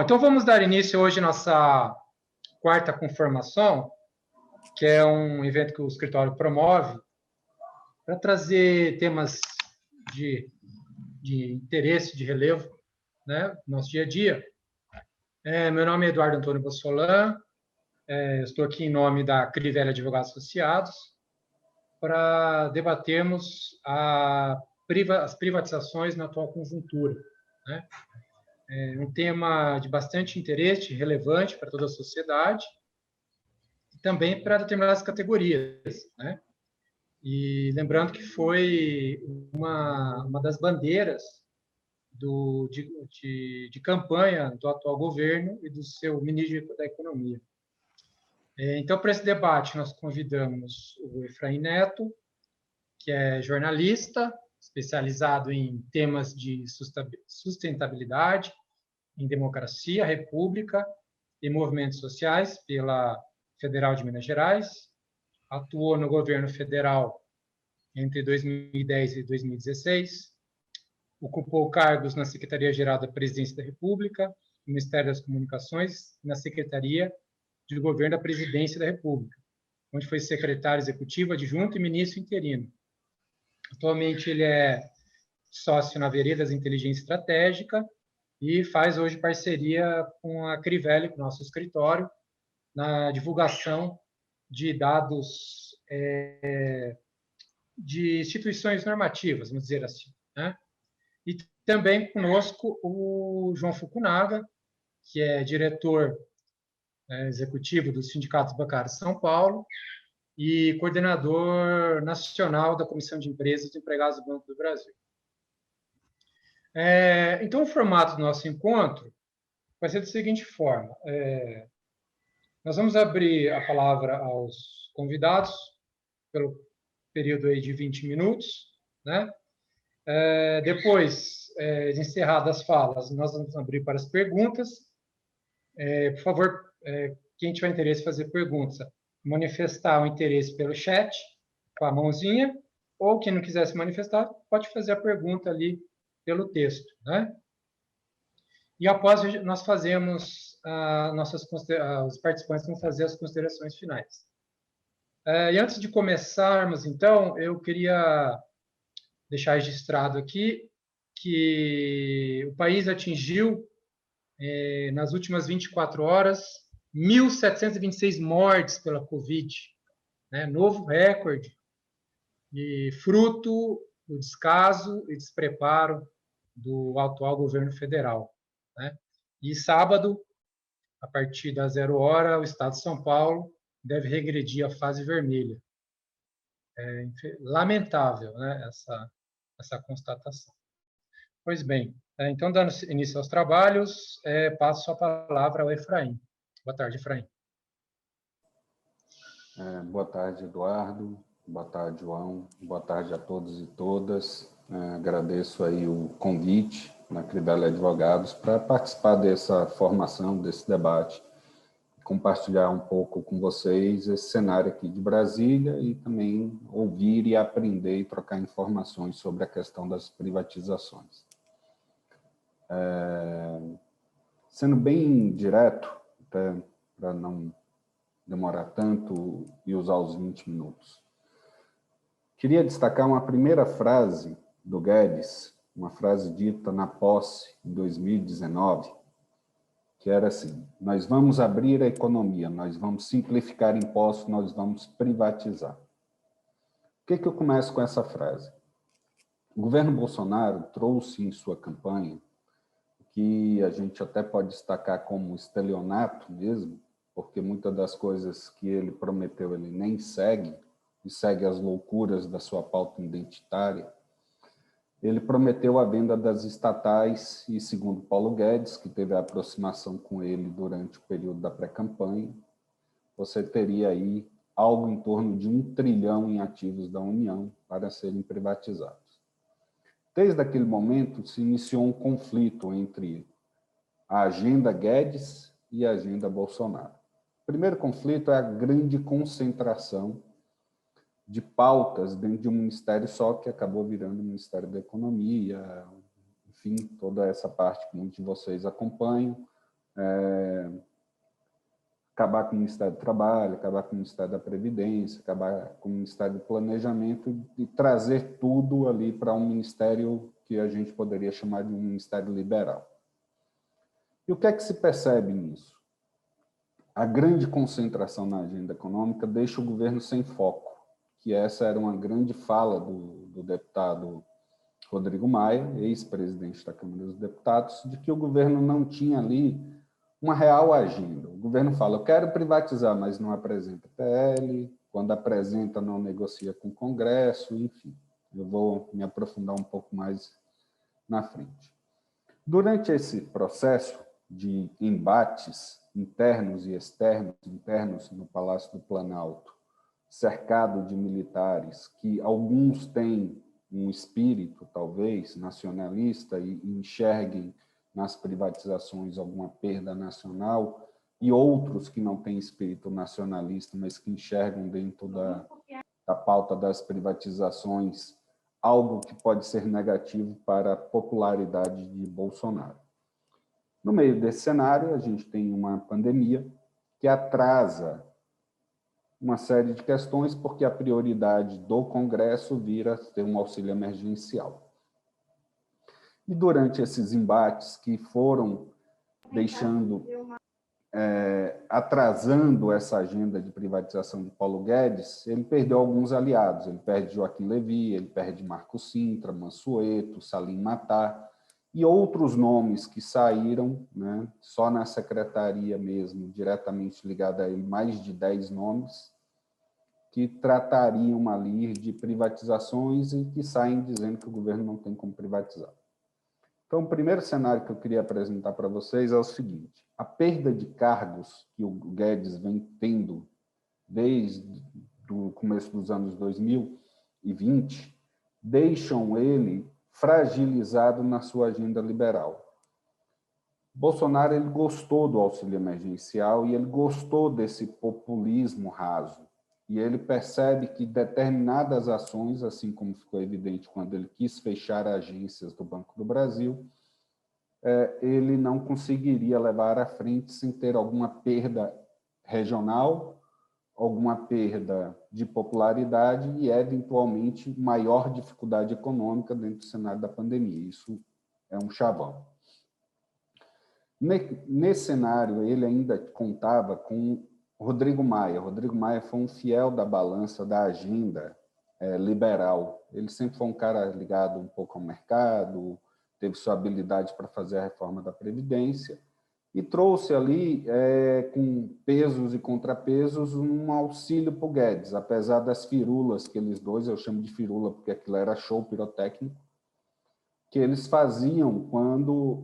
então vamos dar início hoje à nossa quarta conformação, que é um evento que o escritório promove para trazer temas de interesse, de relevo, né, no nosso dia a dia. Meu nome é Eduardo Antônio Bossolan, estou aqui em nome da Crivella Advogados Associados para debatermos as privatizações na atual conjuntura, né? É um tema de bastante interesse, relevante para toda a sociedade e também para determinadas categorias, né? E lembrando que foi uma das bandeiras de campanha do atual governo e do seu ministro da Economia. Então, para esse debate, nós convidamos o Efraim Neto, que é jornalista, especializado em temas de sustentabilidade, em democracia, república e movimentos sociais pela Federal de Minas Gerais, atuou no governo federal entre 2010 e 2016, ocupou cargos na Secretaria-Geral da Presidência da República, no Ministério das Comunicações e na Secretaria de Governo da Presidência da República, onde foi secretário executivo, adjunto e ministro interino. Atualmente, ele é sócio na Veredas Inteligência Estratégica e faz hoje parceria com a Crivella, com o nosso escritório, na divulgação de dados de instituições normativas, vamos dizer assim, né? E também conosco o João Fukunaga, que é diretor executivo do Sindicato Bancário de São Paulo e coordenador nacional da Comissão de Empresas e Empregados do Banco do Brasil. Então, o formato do nosso encontro vai ser da seguinte forma. Nós vamos abrir a palavra aos convidados pelo período aí de 20 minutos, né? Depois, de encerradas as falas, nós vamos abrir para as perguntas. Por favor, quem tiver interesse em fazer perguntas, manifestar o interesse pelo chat, com a mãozinha, ou quem não quiser se manifestar, pode fazer a pergunta ali pelo texto, né? E após nós fazemos os participantes vão fazer as considerações finais. E antes de começarmos, então, eu queria deixar registrado aqui que o país atingiu, nas últimas 24 horas, 1.726 mortes pela Covid, né? Novo recorde, e fruto do descaso e despreparo do atual governo federal, né? E sábado, a partir das 0 hora, o Estado de São Paulo deve regredir à fase vermelha. Lamentável, né, essa constatação. Pois bem, então, dando início aos trabalhos, passo a palavra ao Efraim. Boa tarde, Efraim. Boa tarde, Eduardo. Boa tarde, João. Boa tarde a todos e todas. Agradeço aí o convite na Crivella Advogados para participar dessa formação, desse debate, compartilhar um pouco com vocês esse cenário aqui de Brasília e também ouvir e aprender e trocar informações sobre a questão das privatizações. Sendo bem direto, até para não demorar tanto e usar os 20 minutos, queria destacar uma primeira frase do Guedes, uma frase dita na posse em 2019, que era assim: nós vamos abrir a economia, nós vamos simplificar impostos, nós vamos privatizar. Por que eu começo com essa frase? O governo Bolsonaro trouxe em sua campanha, que a gente até pode destacar como estelionato mesmo, porque muitas das coisas que ele prometeu ele nem segue, e segue as loucuras da sua pauta identitária. Ele prometeu a venda das estatais e, segundo Paulo Guedes, que teve a aproximação com ele durante o período da pré-campanha, você teria aí algo em torno de 1 trilhão em ativos da União para serem privatizados. Desde aquele momento, se iniciou um conflito entre a agenda Guedes e a agenda Bolsonaro. O primeiro conflito é a grande concentração de pautas dentro de um ministério só, que acabou virando o Ministério da Economia, enfim, toda essa parte que muitos de vocês acompanham, acabar com o Ministério do Trabalho, acabar com o Ministério da Previdência, acabar com o Ministério do Planejamento e trazer tudo ali para um ministério que a gente poderia chamar de um ministério liberal. E o que é que se percebe nisso? A grande concentração na agenda econômica deixa o governo sem foco, que essa era uma grande fala do deputado Rodrigo Maia, ex-presidente da Câmara dos Deputados, de que o governo não tinha ali uma real agenda. O governo fala, eu quero privatizar, mas não apresenta PL, quando apresenta não negocia com o Congresso, enfim. Eu vou me aprofundar um pouco mais na frente. Durante esse processo de embates internos e externos, internos no Palácio do Planalto, cercado de militares, que alguns têm um espírito, talvez, nacionalista e enxerguem nas privatizações alguma perda nacional, e outros que não têm espírito nacionalista, mas que enxergam dentro da pauta das privatizações algo que pode ser negativo para a popularidade de Bolsonaro. No meio desse cenário, a gente tem uma pandemia que atrasa uma série de questões, porque a prioridade do Congresso vira ter um auxílio emergencial. E durante esses embates que foram deixando, atrasando essa agenda de privatização de Paulo Guedes, ele perdeu alguns aliados. Ele perde Joaquim Levy, ele perde Marco Sintra, Mansueto, Salim Matar, e outros nomes que saíram, né, só na secretaria mesmo, diretamente ligada a ele, mais de 10 nomes, que tratariam ali de privatizações e que saem dizendo que o governo não tem como privatizar. Então, o primeiro cenário que eu queria apresentar para vocês é o seguinte: a perda de cargos que o Guedes vem tendo desde o começo dos anos 2020 deixam ele fragilizado na sua agenda liberal. Bolsonaro ele gostou do auxílio emergencial e ele gostou desse populismo raso. E ele percebe que determinadas ações, assim como ficou evidente quando ele quis fechar agências do Banco do Brasil, ele não conseguiria levar à frente sem ter alguma perda regional, alguma perda de popularidade e, eventualmente, maior dificuldade econômica dentro do cenário da pandemia. Isso é um chavão. Nesse cenário, ele ainda contava com Rodrigo Maia. Rodrigo Maia foi um fiel da balança da agenda liberal. Ele sempre foi um cara ligado um pouco ao mercado, teve sua habilidade para fazer a reforma da Previdência e trouxe ali, com pesos e contrapesos, um auxílio para o Guedes, apesar das firulas que eles dois, eu chamo de firula porque aquilo era show pirotécnico, que eles faziam quando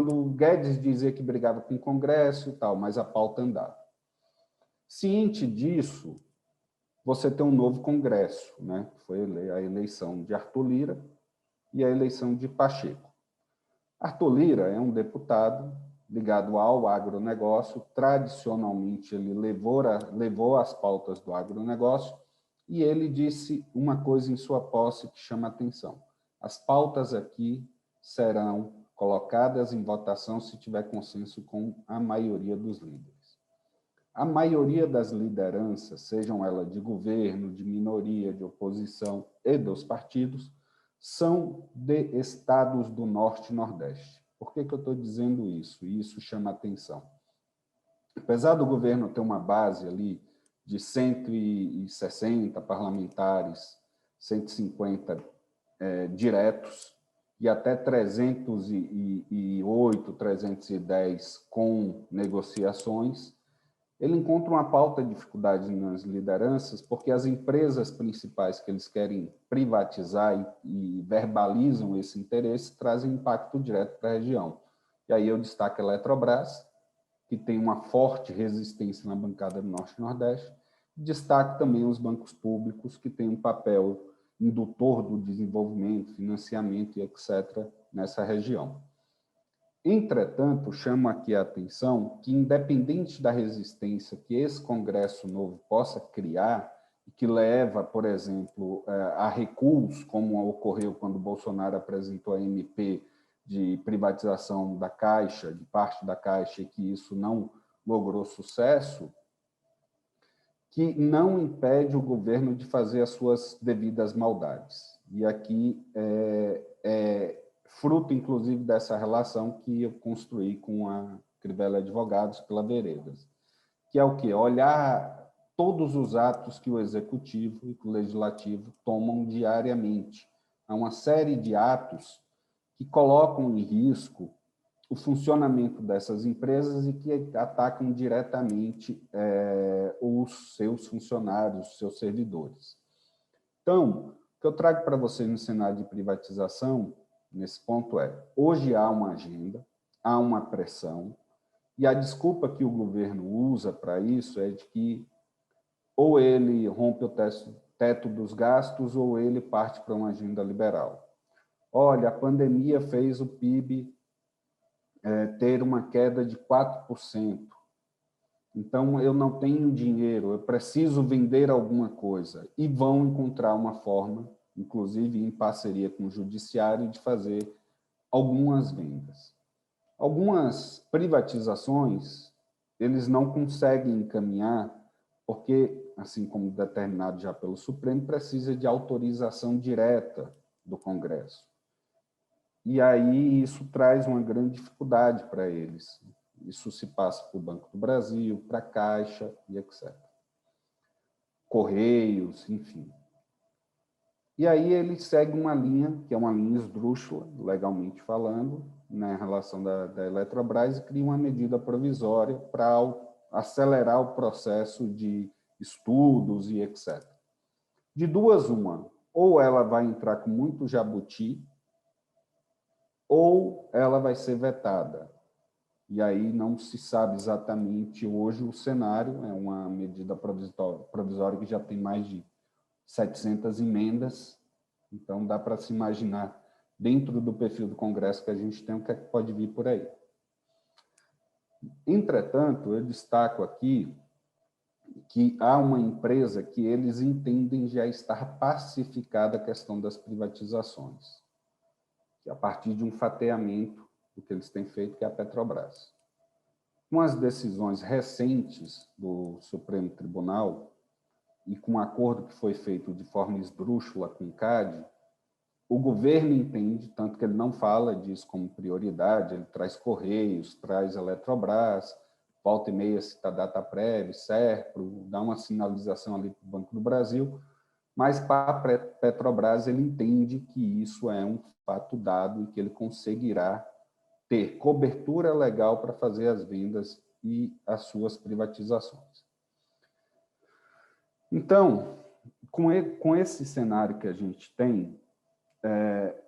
o Guedes dizia que brigava com o Congresso e tal, mas a pauta andava. Ciente disso, você tem um novo Congresso, né? Foi a eleição de Arthur Lira e a eleição de Pacheco. Arthur Lira é um deputado ligado ao agronegócio, tradicionalmente ele levou as pautas do agronegócio, e ele disse uma coisa em sua posse que chama atenção: as pautas aqui serão colocadas em votação se tiver consenso com a maioria dos líderes. A maioria das lideranças, sejam elas de governo, de minoria, de oposição e dos partidos, são de estados do Norte e Nordeste. Por que eu estou dizendo isso? E isso chama atenção. Apesar do governo ter uma base ali de 160 parlamentares, 150 diretos, e até 308, 310 com negociações, ele encontra uma pauta de dificuldade nas lideranças, porque as empresas principais que eles querem privatizar e verbalizam esse interesse trazem impacto direto para a região. E aí eu destaco a Eletrobras, que tem uma forte resistência na bancada do Norte e Nordeste. Destaco também os bancos públicos, que têm um papel indutor do desenvolvimento, financiamento e etc. nessa região. Entretanto, chamo aqui a atenção que, independente da resistência que esse Congresso novo possa criar, e que leva, por exemplo, a recuos, como ocorreu quando Bolsonaro apresentou a MP de privatização da Caixa, de parte da Caixa, e que isso não logrou sucesso, que não impede o governo de fazer as suas devidas maldades. E aqui é fruto, inclusive, dessa relação que eu construí com a Crivella Advogados pela Veredas, que é o quê? Olhar todos os atos que o Executivo e o Legislativo tomam diariamente. Há uma série de atos que colocam em risco o funcionamento dessas empresas e que atacam diretamente os seus funcionários, os seus servidores. Então, o que eu trago para vocês no cenário de privatização, nesse ponto hoje há uma agenda, há uma pressão, e a desculpa que o governo usa para isso é de que ou ele rompe o teto dos gastos ou ele parte para uma agenda liberal. Olha, a pandemia fez o PIB ter uma queda de 4%. Então, eu não tenho dinheiro, eu preciso vender alguma coisa. E vão encontrar uma forma, inclusive em parceria com o judiciário, de fazer algumas vendas. Algumas privatizações, eles não conseguem encaminhar, porque, assim como determinado já pelo Supremo, precisa de autorização direta do Congresso. E aí isso traz uma grande dificuldade para eles. Isso se passa para o Banco do Brasil, para a Caixa e etc. Correios, enfim. E aí ele segue uma linha, que é uma linha esdrúxula, legalmente falando, na relação da Eletrobras, e cria uma medida provisória para acelerar o processo de estudos e etc. De duas, uma. Ou ela vai entrar com muito jabuti, ou ela vai ser vetada. E aí não se sabe exatamente hoje o cenário, é uma medida provisória que já tem mais de 700 emendas, então dá para se imaginar, dentro do perfil do Congresso que a gente tem, o que é que pode vir por aí. Entretanto, eu destaco aqui que há uma empresa que eles entendem já estar pacificada a questão das privatizações, que a partir de um fatiamento do que eles têm feito, que é a Petrobras. Com as decisões recentes do Supremo Tribunal e com o acordo que foi feito de forma esdrúxula com o CAD, o governo entende, tanto que ele não fala disso como prioridade, ele traz Correios, traz Eletrobras, volta e meia cita Dataprev, Serpro, dá uma sinalização ali para o Banco do Brasil, mas para a Petrobras ele entende que isso é um fato dado e que ele conseguirá ter cobertura legal para fazer as vendas e as suas privatizações. Então, com esse cenário que a gente tem,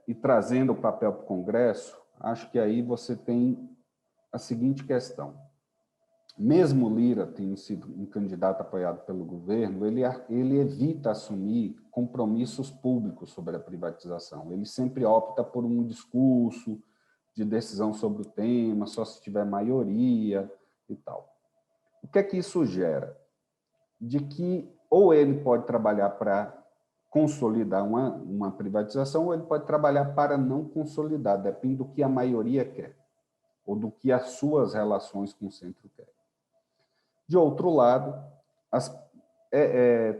e trazendo o papel para o Congresso, acho que aí você tem a seguinte questão. Mesmo Lira tendo sido um candidato apoiado pelo governo, ele evita assumir compromissos públicos sobre a privatização. Ele sempre opta por um discurso de decisão sobre o tema, só se tiver maioria e tal. O que é que isso gera? De que ou ele pode trabalhar para consolidar uma privatização, ou ele pode trabalhar para não consolidar, depende do que a maioria quer, ou do que as suas relações com o centro querem. De outro lado,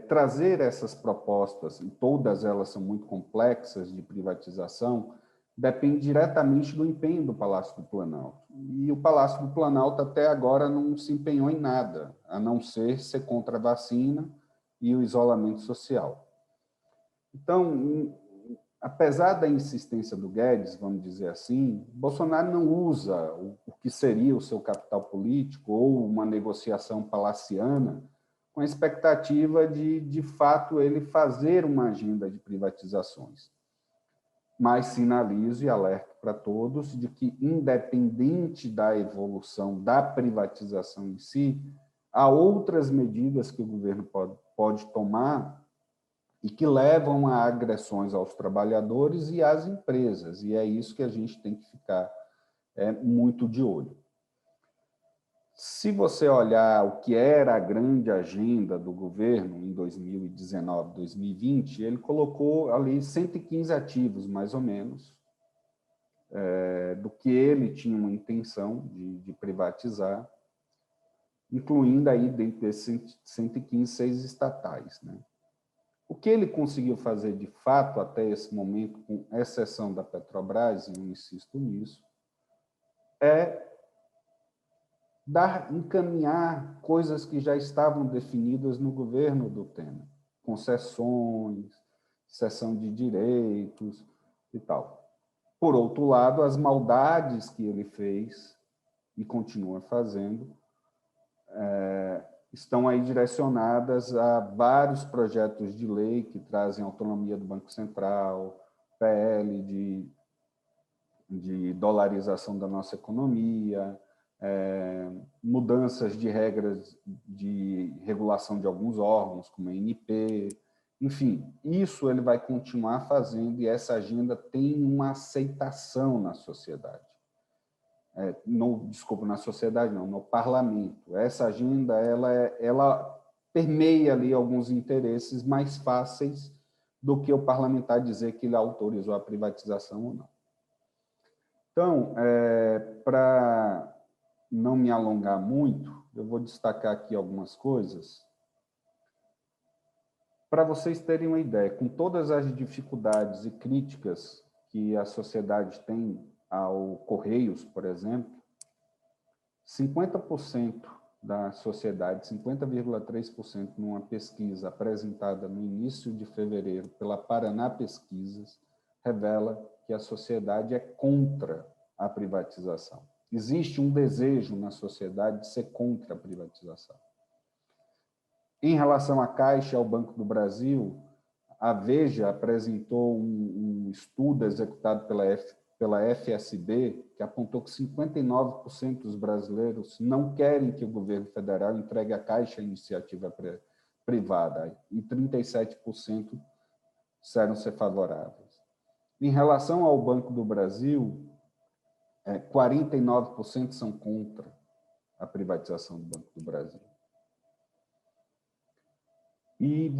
trazer essas propostas, e todas elas são muito complexas, de privatização, depende diretamente do empenho do Palácio do Planalto. E o Palácio do Planalto até agora não se empenhou em nada, a não ser contra a vacina e o isolamento social. Então, apesar da insistência do Guedes, vamos dizer assim, Bolsonaro não usa o que seria o seu capital político ou uma negociação palaciana com a expectativa de fato, ele fazer uma agenda de privatizações. Mas sinalizo e alerto para todos de que, independente da evolução da privatização em si, há outras medidas que o governo pode tomar e que levam a agressões aos trabalhadores e às empresas, e é isso que a gente tem que ficar muito de olho. Se você olhar o que era a grande agenda do governo em 2019, 2020, ele colocou ali 115 ativos, mais ou menos, do que ele tinha uma intenção de privatizar, incluindo aí dentro desses 115, 6 estatais, né? O que ele conseguiu fazer de fato até esse momento, com exceção da Petrobras, e eu insisto nisso, é encaminhar coisas que já estavam definidas no governo do Temer, concessões, cessão de direitos e tal. Por outro lado, as maldades que ele fez e continua fazendo estão aí direcionadas a vários projetos de lei que trazem autonomia do Banco Central, PL de dolarização da nossa economia, mudanças de regras de regulação de alguns órgãos, como a ANP, enfim, isso ele vai continuar fazendo e essa agenda tem uma aceitação na sociedade. Desculpa, na sociedade não, no parlamento. Essa agenda, ela permeia ali alguns interesses mais fáceis do que o parlamentar dizer que ele autorizou a privatização ou não. Então, para não me alongar muito, eu vou destacar aqui algumas coisas. Para vocês terem uma ideia, com todas as dificuldades e críticas que a sociedade tem ao Correios, por exemplo, 50% da sociedade, 50,3%, numa pesquisa apresentada no início de fevereiro pela Paraná Pesquisas, revela que a sociedade é contra a privatização. Existe um desejo na sociedade de ser contra a privatização. Em relação à Caixa e ao Banco do Brasil, a Veja apresentou um estudo executado pela FSB, que apontou que 59% dos brasileiros não querem que o governo federal entregue a Caixa à iniciativa privada, e 37% disseram ser favoráveis. Em relação ao Banco do Brasil, 49% são contra a privatização do Banco do Brasil. E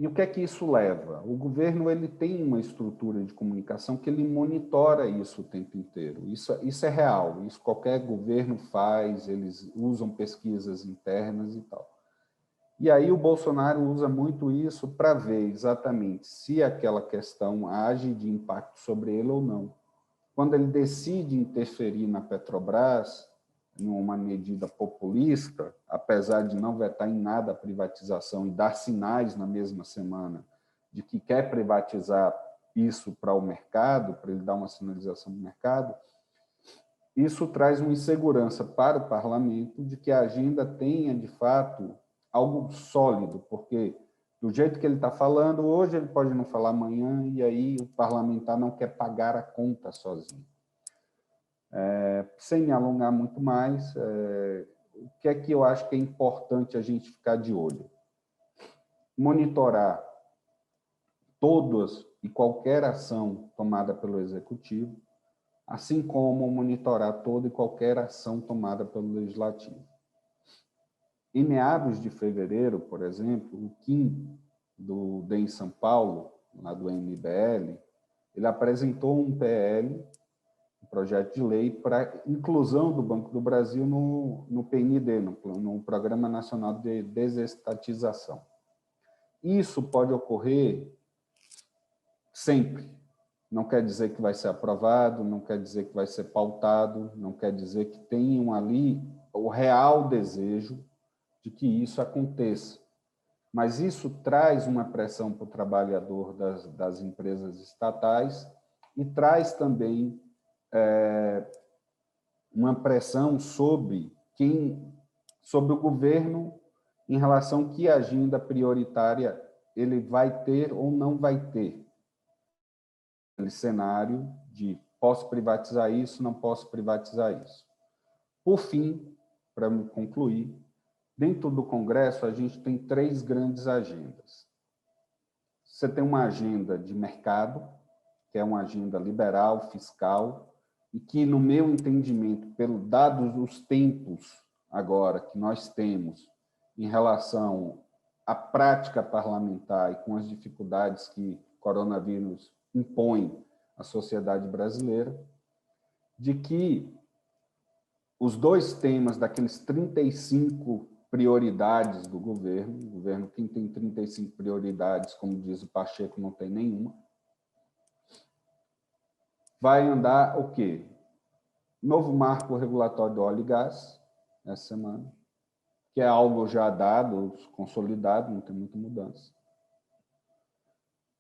o que é que isso leva? O governo ele tem uma estrutura de comunicação que ele monitora isso o tempo inteiro. Isso é real, isso qualquer governo faz, eles usam pesquisas internas e tal. E aí o Bolsonaro usa muito isso para ver exatamente se aquela questão age de impacto sobre ele ou não. Quando ele decide interferir na Petrobras, em uma medida populista, apesar de não vetar em nada a privatização e dar sinais na mesma semana de que quer privatizar isso para o mercado, para ele dar uma sinalização do mercado, isso traz uma insegurança para o parlamento de que a agenda tenha, de fato, algo sólido, porque do jeito que ele está falando, hoje ele pode não falar amanhã, e aí o parlamentar não quer pagar a conta sozinho. Sem me alongar muito mais, o que é que eu acho que é importante a gente ficar de olho? Monitorar todas e qualquer ação tomada pelo Executivo, assim como monitorar toda e qualquer ação tomada pelo Legislativo. Em meados de fevereiro, por exemplo, o Kim, do DEM São Paulo, lá do MBL, ele apresentou um PL, um projeto de lei para inclusão do Banco do Brasil no PND, no Programa Nacional de Desestatização. Isso pode ocorrer sempre. Não quer dizer que vai ser aprovado, não quer dizer que vai ser pautado, não quer dizer que tenham ali o real desejo de que isso aconteça. Mas isso traz uma pressão para o trabalhador das empresas estatais e traz também uma pressão sobre o governo em relação a que agenda prioritária ele vai ter ou não vai ter. Aquele cenário de posso privatizar isso, não posso privatizar isso. Por fim, para me concluir, dentro do Congresso a gente tem 3 grandes agendas. Você tem uma agenda de mercado, que é uma agenda liberal, fiscal, e que, no meu entendimento, dados os tempos agora que nós temos em relação à prática parlamentar e com as dificuldades que o coronavírus impõe a sociedade brasileira, de que os dois temas daqueles 35 prioridades do governo, o governo, quem tem 35 prioridades, como diz o Pacheco, não tem nenhuma, vai andar o quê? Novo marco regulatório do óleo e gás, essa semana, que é algo já dado, consolidado, não tem muita mudança.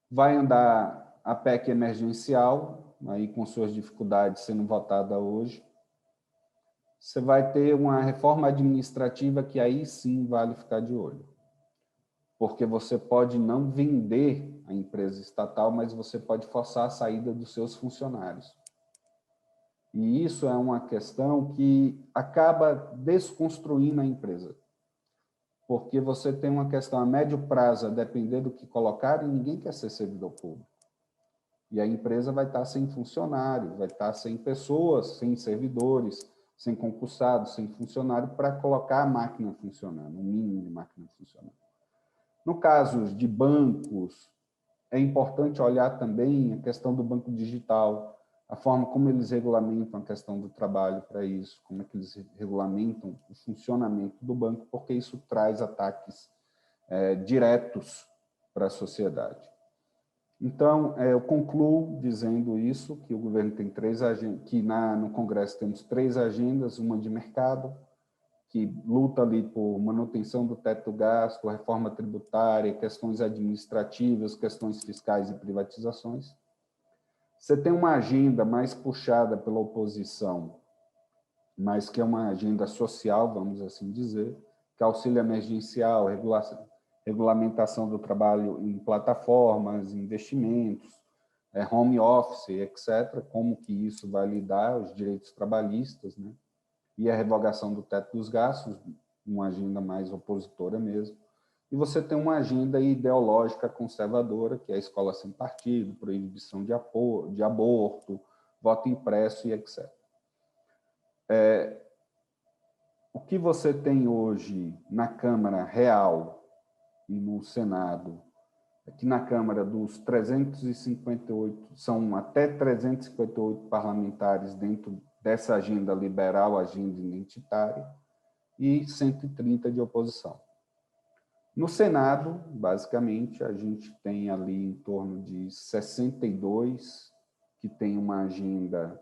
Vai andar a PEC emergencial, aí com suas dificuldades sendo votada hoje. Você vai ter uma reforma administrativa que aí sim vale ficar de olho. Porque você pode não vender a empresa estatal, mas você pode forçar a saída dos seus funcionários. E isso é uma questão que acaba desconstruindo a empresa. Porque você tem uma questão a médio prazo, a depender do que colocarem, ninguém quer ser servidor público. E a empresa vai estar sem funcionário, vai estar sem pessoas, sem servidores, sem concursados, sem funcionário, para colocar a máquina funcionando, o mínimo de máquina funcionando. No caso de bancos, é importante olhar também a questão do banco digital, a forma como eles regulamentam a questão do trabalho para isso, como é que eles regulamentam o funcionamento do banco, porque isso traz ataques diretos para a sociedade. Então, eu concluo dizendo isso, que o governo tem 3 agendas, que no Congresso temos 3 agendas, uma de mercado, que luta ali por manutenção do teto do gasto, reforma tributária, questões administrativas, questões fiscais e privatizações. Você tem uma agenda mais puxada pela oposição, mas que é uma agenda social, vamos assim dizer, que é auxílio emergencial, regulamentação do trabalho em plataformas, investimentos, home office, etc., como que isso vai lidar, os direitos trabalhistas, né? E a revogação do teto dos gastos, uma agenda mais opositora mesmo. E você tem uma agenda ideológica conservadora, que é a escola sem partido, proibição de aborto, voto impresso e etc. O que você tem hoje na Câmara Real e no Senado, é que na Câmara dos 358, são até 358 parlamentares dentro dessa agenda liberal, agenda identitária, e 130 de oposição. No Senado, basicamente, a gente tem ali em torno de 62 que tem uma agenda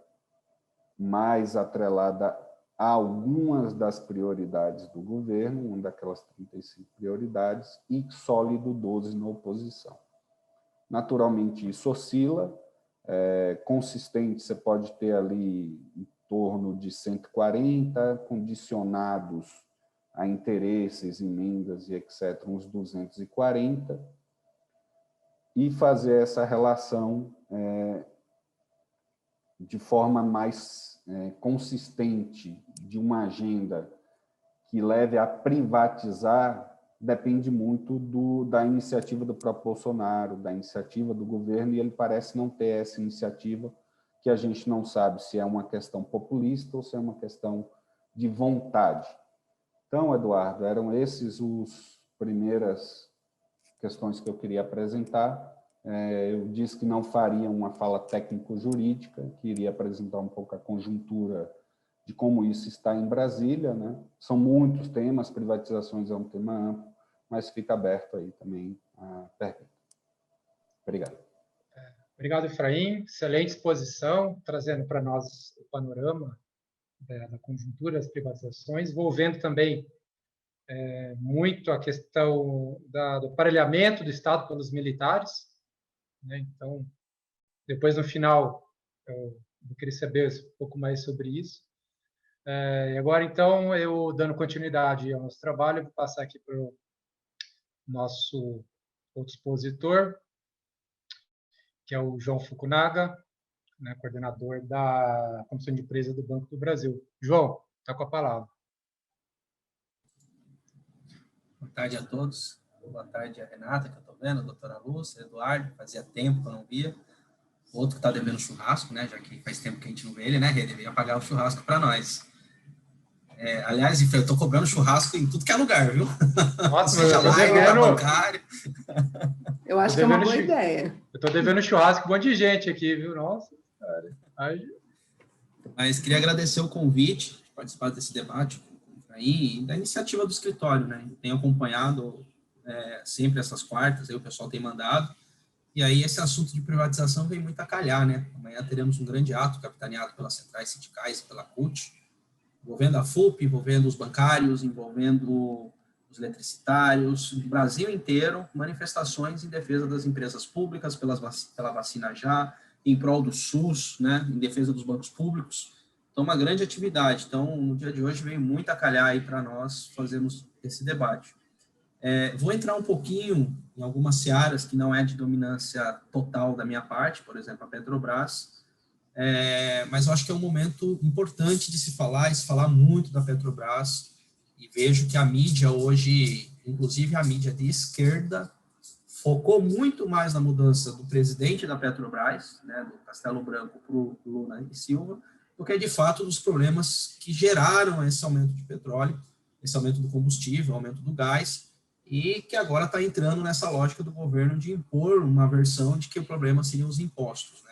mais atrelada a algumas das prioridades do governo, uma daquelas 35 prioridades, e sólido 12 na oposição. Naturalmente, isso oscila, consistente, você pode ter ali em torno de 140, condicionados a interesses, emendas e etc., uns 240, e fazer essa relação de forma mais consistente de uma agenda que leve a privatizar, depende muito da iniciativa do próprio Bolsonaro, da iniciativa do governo, e ele parece não ter essa iniciativa, que a gente não sabe se é uma questão populista ou se é uma questão de vontade. Então, Eduardo, eram esses as primeiras questões que eu queria apresentar. Eu disse que não faria uma fala técnico-jurídica, que iria apresentar um pouco a conjuntura de como isso está em Brasília, né? São muitos temas, privatizações é um tema amplo, mas fica aberto aí também a pergunta. Obrigado. Obrigado, Efraim. Excelente exposição, trazendo para nós o panorama da conjuntura das privatizações, envolvendo também muito a questão do aparelhamento do Estado pelos militares, né? Então, depois, no final, eu queria saber um pouco mais sobre isso. E agora, então, eu dando continuidade ao nosso trabalho, vou passar aqui para o nosso outro expositor, que é o João Fukunaga, né, coordenador da Comissão de Empresa do Banco do Brasil. João, está com a palavra. Boa tarde a todos. Boa tarde a Renata, que eu estou vendo, a doutora Lúcia, Eduardo, fazia tempo que eu não via. Outro que está devendo churrasco, né, já que faz tempo que a gente não vê ele, né, ele veio pagar o churrasco para nós. Aliás, eu estou cobrando churrasco em tudo que é lugar, viu? Nossa, Seja mas eu tô live, devendo... bancário. Eu acho que é uma boa ideia. Eu estou devendo churrasco com um monte de gente aqui, viu? Nossa, cara. Aí... Mas queria agradecer o convite de participar desse debate aí, da iniciativa do escritório, né? Tenho acompanhado sempre essas quartas, aí o pessoal tem mandado, e aí esse assunto de privatização vem muito a calhar, né? Amanhã teremos um grande ato capitaneado pelas centrais sindicais e pela CUT, envolvendo a FUP, envolvendo os bancários, envolvendo os eletricitários, no Brasil inteiro, manifestações em defesa das empresas públicas, pela vacina já, em prol do SUS, né, em defesa dos bancos públicos. Então, uma grande atividade. Então, no dia de hoje, veio muito a calhar aí para nós fazermos esse debate. Vou entrar um pouquinho em algumas searas que não é de dominância total da minha parte, por exemplo, a Petrobras, mas eu acho que é um momento importante de se falar muito da Petrobras, e vejo que a mídia hoje, inclusive a mídia de esquerda, focou muito mais na mudança do presidente da Petrobras, né, do Castelo Branco para o Lula e Silva, do que, de fato, dos problemas que geraram esse aumento de petróleo, esse aumento do combustível, aumento do gás, e que agora está entrando nessa lógica do governo de impor uma versão de que o problema seriam os impostos, né?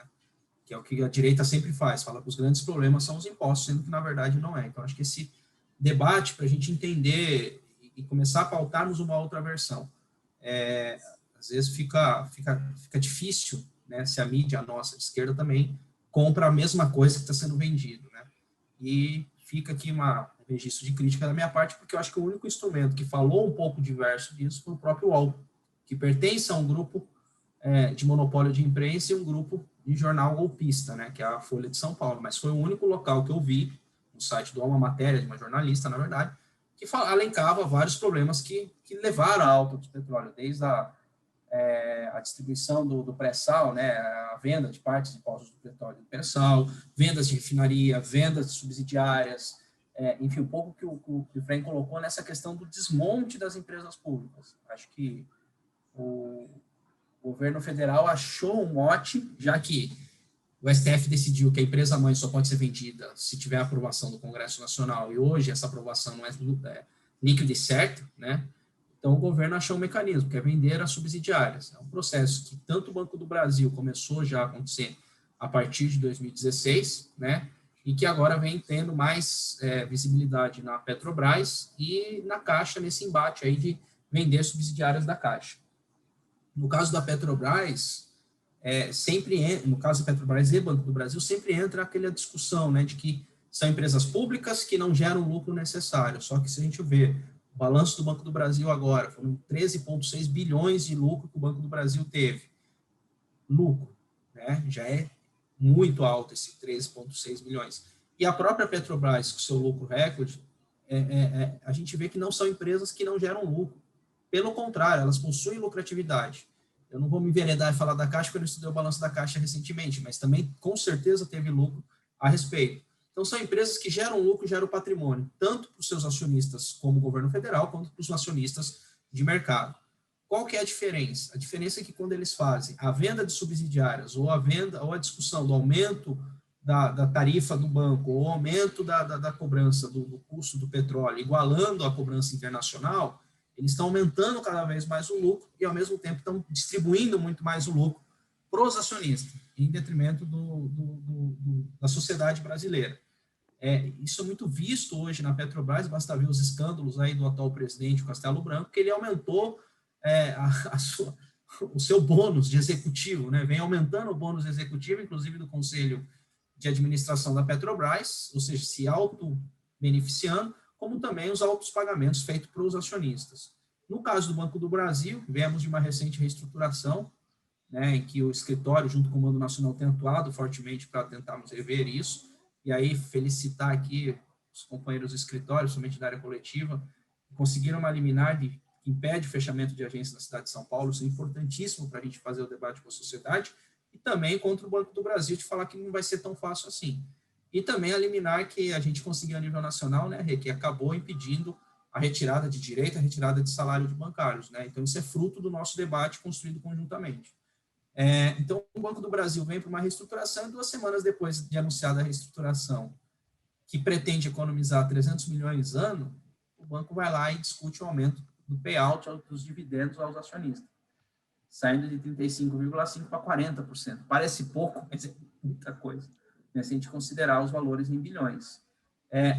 Que é o que a direita sempre faz, fala que os grandes problemas são os impostos, sendo que, na verdade, não é. Então, acho que esse debate, para a gente entender e começar a pautarmos uma outra versão, às vezes fica difícil, né, se a mídia nossa de esquerda também compra a mesma coisa que está sendo vendido, né? E fica aqui um registro de crítica da minha parte, porque eu acho que o único instrumento que falou um pouco diverso disso foi o próprio UOL, que pertence a um grupo de monopólio de imprensa e um grupo de jornal golpista, né, que é a Folha de São Paulo, mas foi o único local que eu vi, no site do UOL, uma matéria de uma jornalista, na verdade, que alencava vários problemas que levaram à alta do petróleo, desde a distribuição do pré-sal, né, a venda de partes de postos do petróleo do pré-sal, vendas de refinaria, vendas de subsidiárias, enfim, um pouco que o Efraim colocou nessa questão do desmonte das empresas públicas. Acho que o governo federal achou um mote, já que o STF decidiu que a empresa-mãe só pode ser vendida se tiver a aprovação do Congresso Nacional, e hoje essa aprovação não é líquida e certa, né? Então, o governo achou um mecanismo, que é vender as subsidiárias. É um processo que tanto o Banco do Brasil começou já a acontecer a partir de 2016, né? E que agora vem tendo mais visibilidade na Petrobras e na Caixa, nesse embate aí de vender subsidiárias da Caixa. No caso da Petrobras, no caso da Petrobras e Banco do Brasil, sempre entra aquela discussão, né, de que são empresas públicas que não geram o lucro necessário. Só que se a gente vê o balanço do Banco do Brasil agora, foram 13,6 bilhões de lucro que o Banco do Brasil teve. Lucro, né, já é muito alto esse 13,6 bilhões. E a própria Petrobras, com seu lucro recorde, a gente vê que não são empresas que não geram lucro. Pelo contrário, elas possuem lucratividade. Eu não vou me enveredar e falar da Caixa, porque eu não estudei o balanço da Caixa recentemente, mas também, com certeza, teve lucro a respeito. Então, são empresas que geram lucro, geram patrimônio, tanto para os seus acionistas, como o governo federal, quanto para os acionistas de mercado. Qual que é a diferença? A diferença é que quando eles fazem a venda de subsidiárias, ou a discussão do aumento da tarifa do banco, ou aumento da cobrança do custo do petróleo, igualando a cobrança internacional, eles estão aumentando cada vez mais o lucro e, ao mesmo tempo, estão distribuindo muito mais o lucro para os acionistas, em detrimento da sociedade brasileira. Isso é muito visto hoje na Petrobras, basta ver os escândalos aí do atual presidente, o Castelo Branco, que ele aumentou o seu bônus de executivo, né? Vem aumentando o bônus executivo, inclusive do Conselho de Administração da Petrobras, ou seja, se auto-beneficiando, como também os altos pagamentos feitos para os acionistas. No caso do Banco do Brasil, viemos de uma recente reestruturação, né, em que o escritório, junto com o Comando Nacional, tem atuado fortemente para tentarmos rever isso, e aí felicitar aqui os companheiros do escritório, somente da área coletiva, que conseguiram uma liminar que impede o fechamento de agências na cidade de São Paulo. Isso é importantíssimo para a gente fazer o debate com a sociedade, e também contra o Banco do Brasil, de falar que não vai ser tão fácil assim. E também a liminar que a gente conseguiu a nível nacional, né, que acabou impedindo a retirada de direito, a retirada de salário de bancários, né? Então, isso é fruto do nosso debate construído conjuntamente. Então, o Banco do Brasil vem para uma reestruturação, e 2 semanas depois de anunciada a reestruturação, que pretende economizar 300 milhões ano, o banco vai lá e discute o aumento do payout dos dividendos aos acionistas, saindo de 35,5% para 40%. Parece pouco, mas é muita coisa, né, se a gente considerar os valores em bilhões.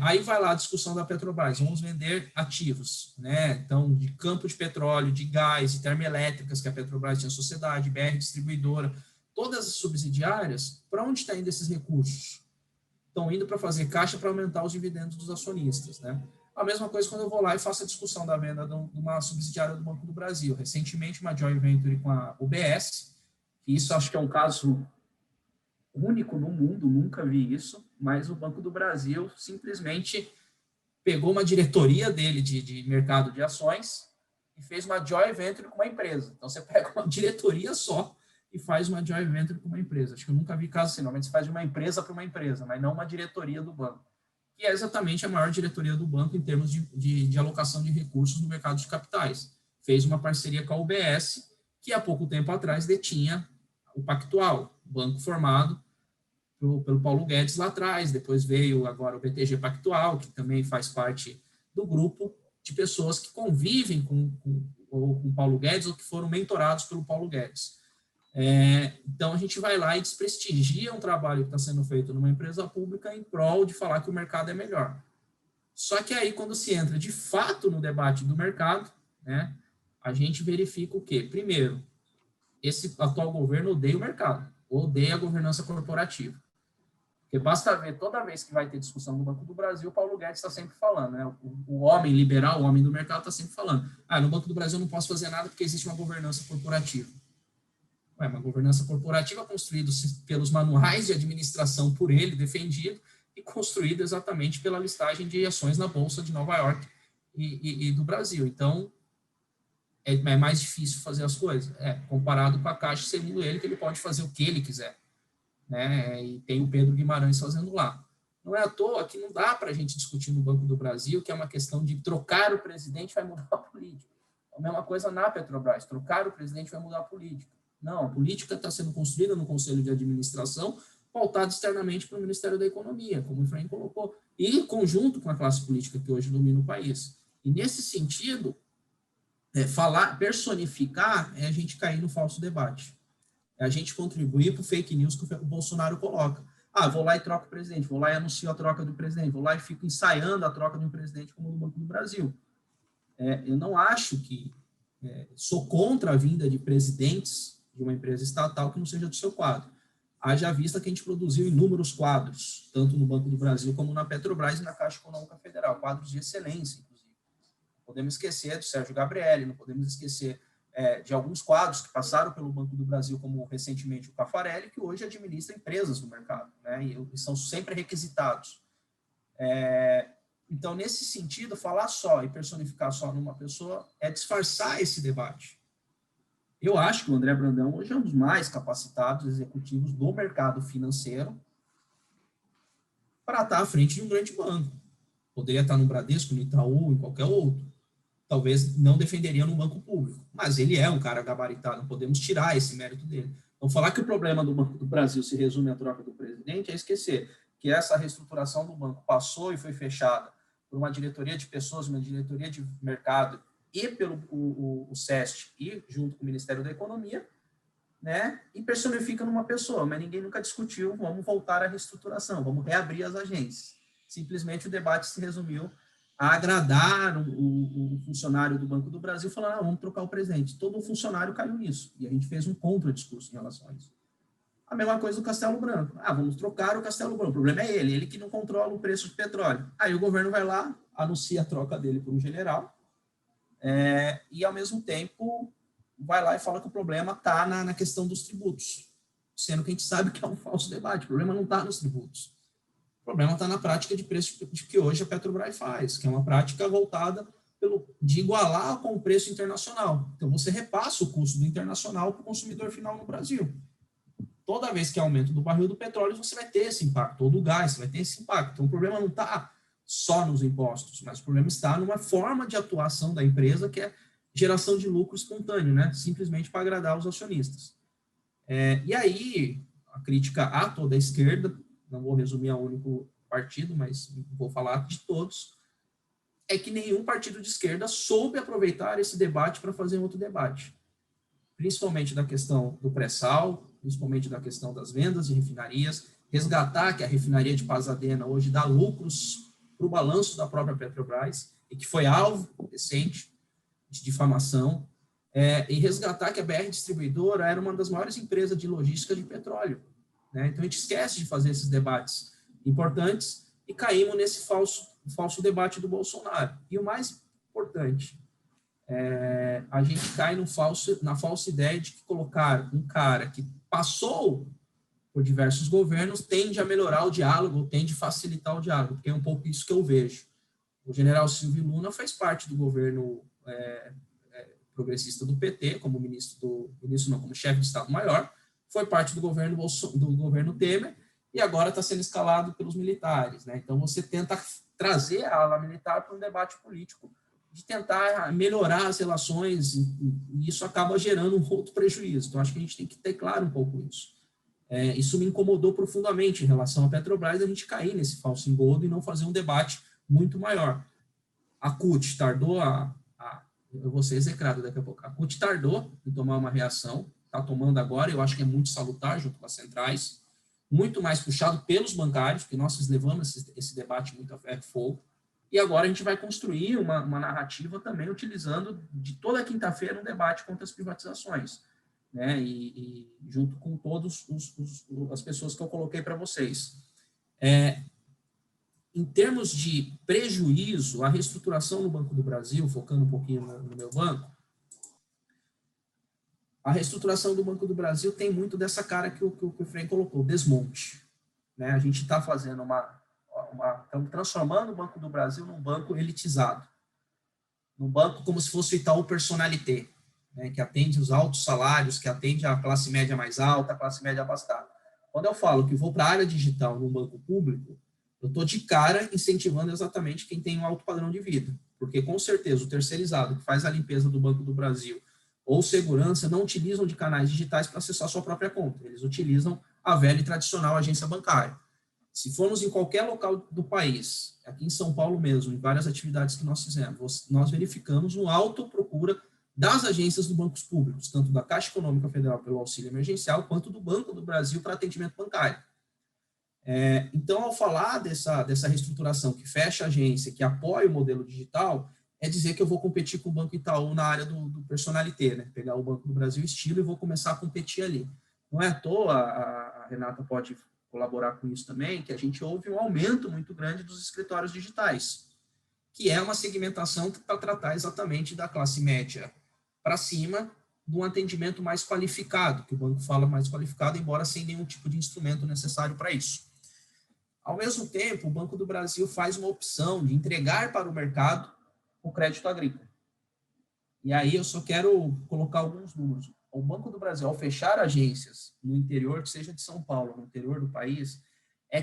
Aí vai lá a discussão da Petrobras, vamos vender ativos, né? Então, de campo de petróleo, de gás, de termoelétricas, que a Petrobras tinha sociedade, BR Distribuidora, todas as subsidiárias, para onde está indo esses recursos? Estão indo para fazer caixa para aumentar os dividendos dos acionistas, né? A mesma coisa quando eu vou lá e faço a discussão da venda de uma subsidiária do Banco do Brasil. Recentemente, uma joint venture com a UBS, que isso acho que é um caso único no mundo, nunca vi isso, mas o Banco do Brasil simplesmente pegou uma diretoria dele de mercado de ações e fez uma joint venture com uma empresa. Então, você pega uma diretoria só e faz uma joint venture com uma empresa. Acho que eu nunca vi caso assim, normalmente você faz de uma empresa para uma empresa, mas não uma diretoria do banco, que é exatamente a maior diretoria do banco em termos de alocação de recursos no mercado de capitais. Fez uma parceria com a UBS, que há pouco tempo atrás detinha o Pactual, banco formado pelo Paulo Guedes lá atrás, depois veio agora o BTG Pactual, que também faz parte do grupo de pessoas que convivem com o Paulo Guedes ou que foram mentorados pelo Paulo Guedes. Então, a gente vai lá e desprestigia um trabalho que está sendo feito numa empresa pública em prol de falar que o mercado é melhor. Só que aí, quando se entra de fato no debate do mercado, né, a gente verifica o quê? Primeiro, esse atual governo odeia o mercado, odeia a governança corporativa. Porque basta ver, toda vez que vai ter discussão no Banco do Brasil, o Paulo Guedes está sempre falando, né? O homem liberal, o homem do mercado está sempre falando, no Banco do Brasil eu não posso fazer nada porque existe uma governança corporativa. Uma governança corporativa construída pelos manuais de administração por ele, defendido, e construída exatamente pela listagem de ações na Bolsa de Nova York e do Brasil. Então, é mais difícil fazer as coisas. Comparado com a Caixa, segundo ele, que ele pode fazer o que ele quiser, né? E tem o Pedro Guimarães fazendo lá. Não é à toa que não dá para a gente discutir no Banco do Brasil, que é uma questão de trocar o presidente vai mudar a política. A mesma coisa na Petrobras, trocar o presidente vai mudar a política. Não, a política está sendo construída no Conselho de Administração, pautada externamente pelo Ministério da Economia, como o Efraim colocou, e em conjunto com a classe política que hoje domina o país. E nesse sentido, personificar é a gente cair no falso debate. É a gente contribuir para o fake news que o Bolsonaro coloca. Vou lá e troco o presidente, vou lá e anuncio a troca do presidente, vou lá e fico ensaiando a troca de um presidente como no Banco do Brasil. Eu não acho que... sou contra a vinda de presidentes de uma empresa estatal que não seja do seu quadro. Haja vista que a gente produziu inúmeros quadros, tanto no Banco do Brasil como na Petrobras e na Caixa Econômica Federal, quadros de excelência, inclusive. Não podemos esquecer do Sérgio Gabrielli, não podemos esquecer de alguns quadros que passaram pelo Banco do Brasil, como recentemente o Caffarelli, que hoje administra empresas no mercado, né, e são sempre requisitados. Então, nesse sentido, falar só e personificar só numa pessoa é disfarçar esse debate. Eu acho que o André Brandão hoje é um dos mais capacitados executivos do mercado financeiro para estar à frente de um grande banco. Poderia estar no Bradesco, no Itaú, em qualquer outro. Talvez não defenderia no banco público, mas ele é um cara gabaritado, não podemos tirar esse mérito dele. Então, falar que o problema do Banco do Brasil se resume à troca do presidente é esquecer que essa reestruturação do banco passou e foi fechada por uma diretoria de pessoas, uma diretoria de mercado e pelo o SEST e junto com o Ministério da Economia, né, e personifica numa pessoa, mas ninguém nunca discutiu, vamos voltar à reestruturação, vamos reabrir as agências. Simplesmente o debate se resumiu a agradar o funcionário do Banco do Brasil, falando, vamos trocar o presidente. Todo funcionário caiu nisso, e a gente fez um contra-discurso em relação a isso. A mesma coisa do Castelo Branco. Vamos trocar o Castelo Branco. O problema é ele que não controla o preço do petróleo. Aí o governo vai lá, anuncia a troca dele por um general, e, ao mesmo tempo, vai lá e fala que o problema está na questão dos tributos, sendo que a gente sabe que é um falso debate. O problema não está nos tributos. O problema está na prática de preço que hoje a Petrobras faz, que é uma prática voltada de igualar com o preço internacional. Então, você repassa o custo do internacional para o consumidor final no Brasil. Toda vez que há aumento do barril do petróleo, você vai ter esse impacto, ou do gás, você vai ter esse impacto. Então, o problema não está só nos impostos, mas o problema está numa forma de atuação da empresa que é geração de lucro espontâneo, né? Simplesmente para agradar os acionistas. E aí, a crítica a toda a esquerda, não vou resumir a partido, mas vou falar de todos, é que nenhum partido de esquerda soube aproveitar esse debate para fazer outro debate, principalmente da questão do pré-sal, principalmente da questão das vendas de refinarias, resgatar que a refinaria de Pasadena hoje dá lucros para o balanço da própria Petrobras, e que foi alvo recente de difamação, e resgatar que a BR Distribuidora era uma das maiores empresas de logística de petróleo, né? Então, a gente esquece de fazer esses debates importantes e caímos nesse falso debate do Bolsonaro. E o mais importante, a gente cai na falsa ideia de que colocar um cara que passou por diversos governos tende a melhorar o diálogo, tende a facilitar o diálogo, porque é um pouco isso que eu vejo. O general Silvio Luna faz parte do governo progressista do PT, como como chefe de Estado-Maior, foi parte do governo Temer, e agora está sendo escalado pelos militares, né? Então, você tenta trazer a ala militar para um debate político, de tentar melhorar as relações, e isso acaba gerando um outro prejuízo. Então, acho que a gente tem que ter claro um pouco isso. Isso me incomodou profundamente em relação à Petrobras, a gente cair nesse falso engodo e não fazer um debate muito maior. A CUT tardou eu vou ser execrado daqui a pouco. A CUT tardou em tomar uma reação, está tomando agora, eu acho que é muito salutar junto com as centrais, muito mais puxado pelos bancários, porque nós levamos esse debate muito a ferro e fogo, e agora a gente vai construir uma narrativa também utilizando de toda quinta-feira um debate contra as privatizações, né? E junto com todas as pessoas que eu coloquei para vocês. Em termos de prejuízo, a reestruturação no Banco do Brasil, focando um pouquinho no meu banco, a reestruturação do Banco do Brasil tem muito dessa cara que o Efraim colocou, desmonte, né? A gente está fazendo estamos transformando o Banco do Brasil num banco elitizado, num banco como se fosse o Itaú Personalité, né? Que atende os altos salários, que atende a classe média mais alta, a classe média abastada. Quando eu falo que vou para a área digital num banco público, eu estou de cara incentivando exatamente quem tem um alto padrão de vida, porque com certeza o terceirizado que faz a limpeza do Banco do Brasil ou segurança não utilizam de canais digitais para acessar sua própria conta, eles utilizam a velha e tradicional agência bancária. Se formos em qualquer local do país, aqui em São Paulo mesmo, em várias atividades que nós fizemos, nós verificamos uma autoprocura das agências dos bancos públicos, tanto da Caixa Econômica Federal pelo auxílio emergencial, quanto do Banco do Brasil para atendimento bancário. Então, ao falar dessa reestruturação que fecha a agência, que apoia o modelo digital, é dizer que eu vou competir com o Banco Itaú na área do personalité, né? Pegar o Banco do Brasil estilo e vou começar a competir ali. Não é à toa, a Renata pode colaborar com isso também, que a gente houve um aumento muito grande dos escritórios digitais, que é uma segmentação para tratar exatamente da classe média para cima, de um atendimento mais qualificado, que o banco fala mais qualificado, embora sem nenhum tipo de instrumento necessário para isso. Ao mesmo tempo, o Banco do Brasil faz uma opção de entregar para o mercado o crédito agrícola. E aí eu só quero colocar alguns números. O Banco do Brasil, ao fechar agências no interior, que seja de São Paulo, no interior do país,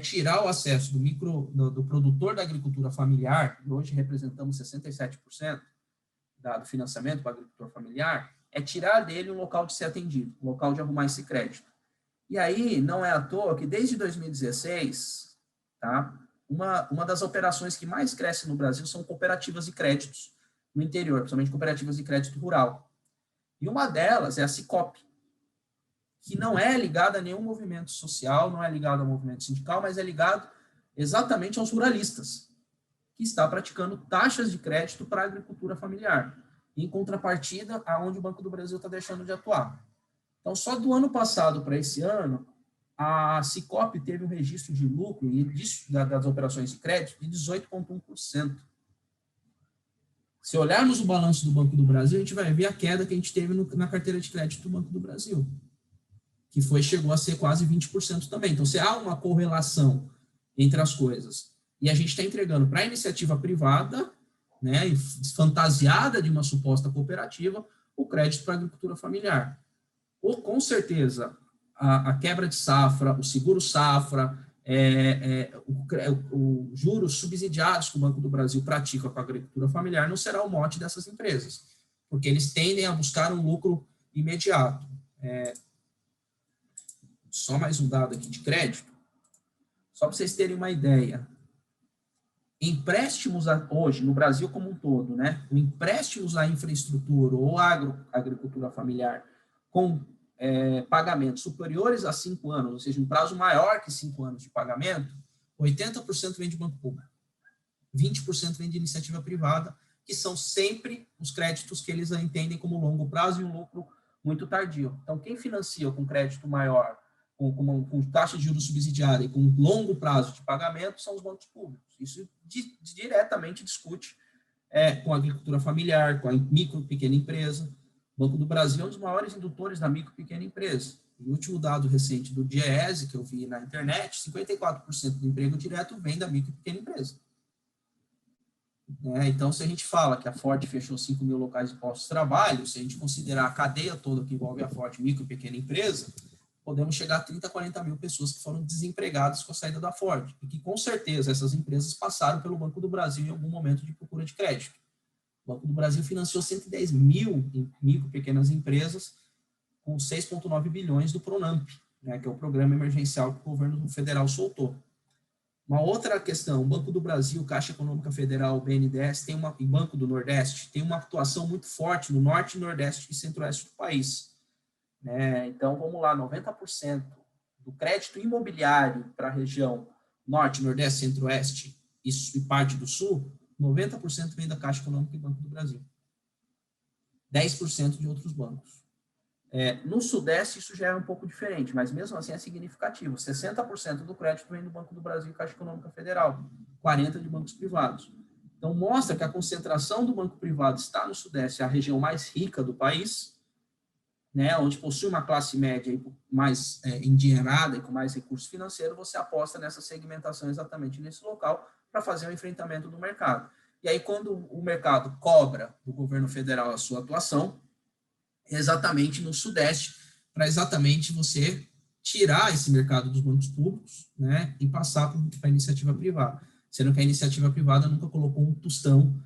tirar o acesso do produtor da agricultura familiar, e hoje representamos 67% do financiamento para o agricultor familiar, tirar dele um local de ser atendido, um local de arrumar esse crédito. E aí, não é à toa que desde 2016... Tá? Uma das operações que mais cresce no Brasil são cooperativas de créditos no interior, principalmente cooperativas de crédito rural. E uma delas é a Sicope, que não é ligada a nenhum movimento social, não é ligada ao movimento sindical, mas é ligado exatamente aos ruralistas, que está praticando taxas de crédito para a agricultura familiar, em contrapartida aonde o Banco do Brasil está deixando de atuar. Então, só do ano passado para esse ano, a Sicope teve um registro de lucro das operações de crédito de 18,1%. Se olharmos o balanço do Banco do Brasil, a gente vai ver a queda que a gente teve na carteira de crédito do Banco do Brasil, que chegou a ser quase 20% também. Então, se há uma correlação entre as coisas, e a gente está entregando para a iniciativa privada, né, fantasiada de uma suposta cooperativa, o crédito para a agricultura familiar. Ou, com certeza, a quebra de safra, o seguro safra, os juros subsidiados que o Banco do Brasil pratica com a agricultura familiar não será o mote dessas empresas, porque eles tendem a buscar um lucro imediato. Só mais um dado aqui de crédito, só para vocês terem uma ideia. empréstimos hoje, no Brasil como um todo, né, empréstimos à infraestrutura ou à agricultura familiar com pagamentos superiores a 5 anos, ou seja, um prazo maior que 5 anos de pagamento, 80% vem de banco público, 20% vem de iniciativa privada, que são sempre os créditos que eles entendem como longo prazo e um lucro muito tardio. Então, quem financia com crédito maior, com taxa de juros subsidiada e com longo prazo de pagamento, são os bancos públicos. Isso diretamente discute com a agricultura familiar, com a micro e pequena empresa. O Banco do Brasil é um dos maiores indutores da micro e pequena empresa. O último dado recente do DIEESE, que eu vi na internet, 54% do emprego direto vem da micro e pequena empresa. Então, se a gente fala que a Ford fechou 5 mil locais de postos de trabalho, se a gente considerar a cadeia toda que envolve a Ford, micro e pequena empresa, podemos chegar a 30, 40 mil pessoas que foram desempregadas com a saída da Ford. E que, com certeza, essas empresas passaram pelo Banco do Brasil em algum momento de procura de crédito. O Banco do Brasil financiou 110 mil micro e pequenas empresas com 6,9 bilhões do PRONAMP, né, que é o programa emergencial que o governo federal soltou. Uma outra questão, o Banco do Brasil, Caixa Econômica Federal, o BNDES, e Banco do Nordeste, tem uma atuação muito forte no norte, nordeste e centro-oeste do país. Então, vamos lá, 90% do crédito imobiliário para a região norte, nordeste, centro-oeste e parte do sul, 90% vem da Caixa Econômica e Banco do Brasil. 10% de outros bancos. No Sudeste, isso já é um pouco diferente, mas mesmo assim é significativo. 60% do crédito vem do Banco do Brasil e Caixa Econômica Federal, 40% de bancos privados. Então, mostra que a concentração do banco privado está no Sudeste, a região mais rica do país, né, onde possui uma classe média mais endinheirada e com mais recursos financeiros, você aposta nessa segmentação exatamente nesse local para fazer o enfrentamento do mercado. E aí, quando o mercado cobra do governo federal a sua atuação, exatamente no Sudeste, para exatamente você tirar esse mercado dos bancos públicos, né, e passar para a iniciativa privada, sendo que a iniciativa privada nunca colocou um tostão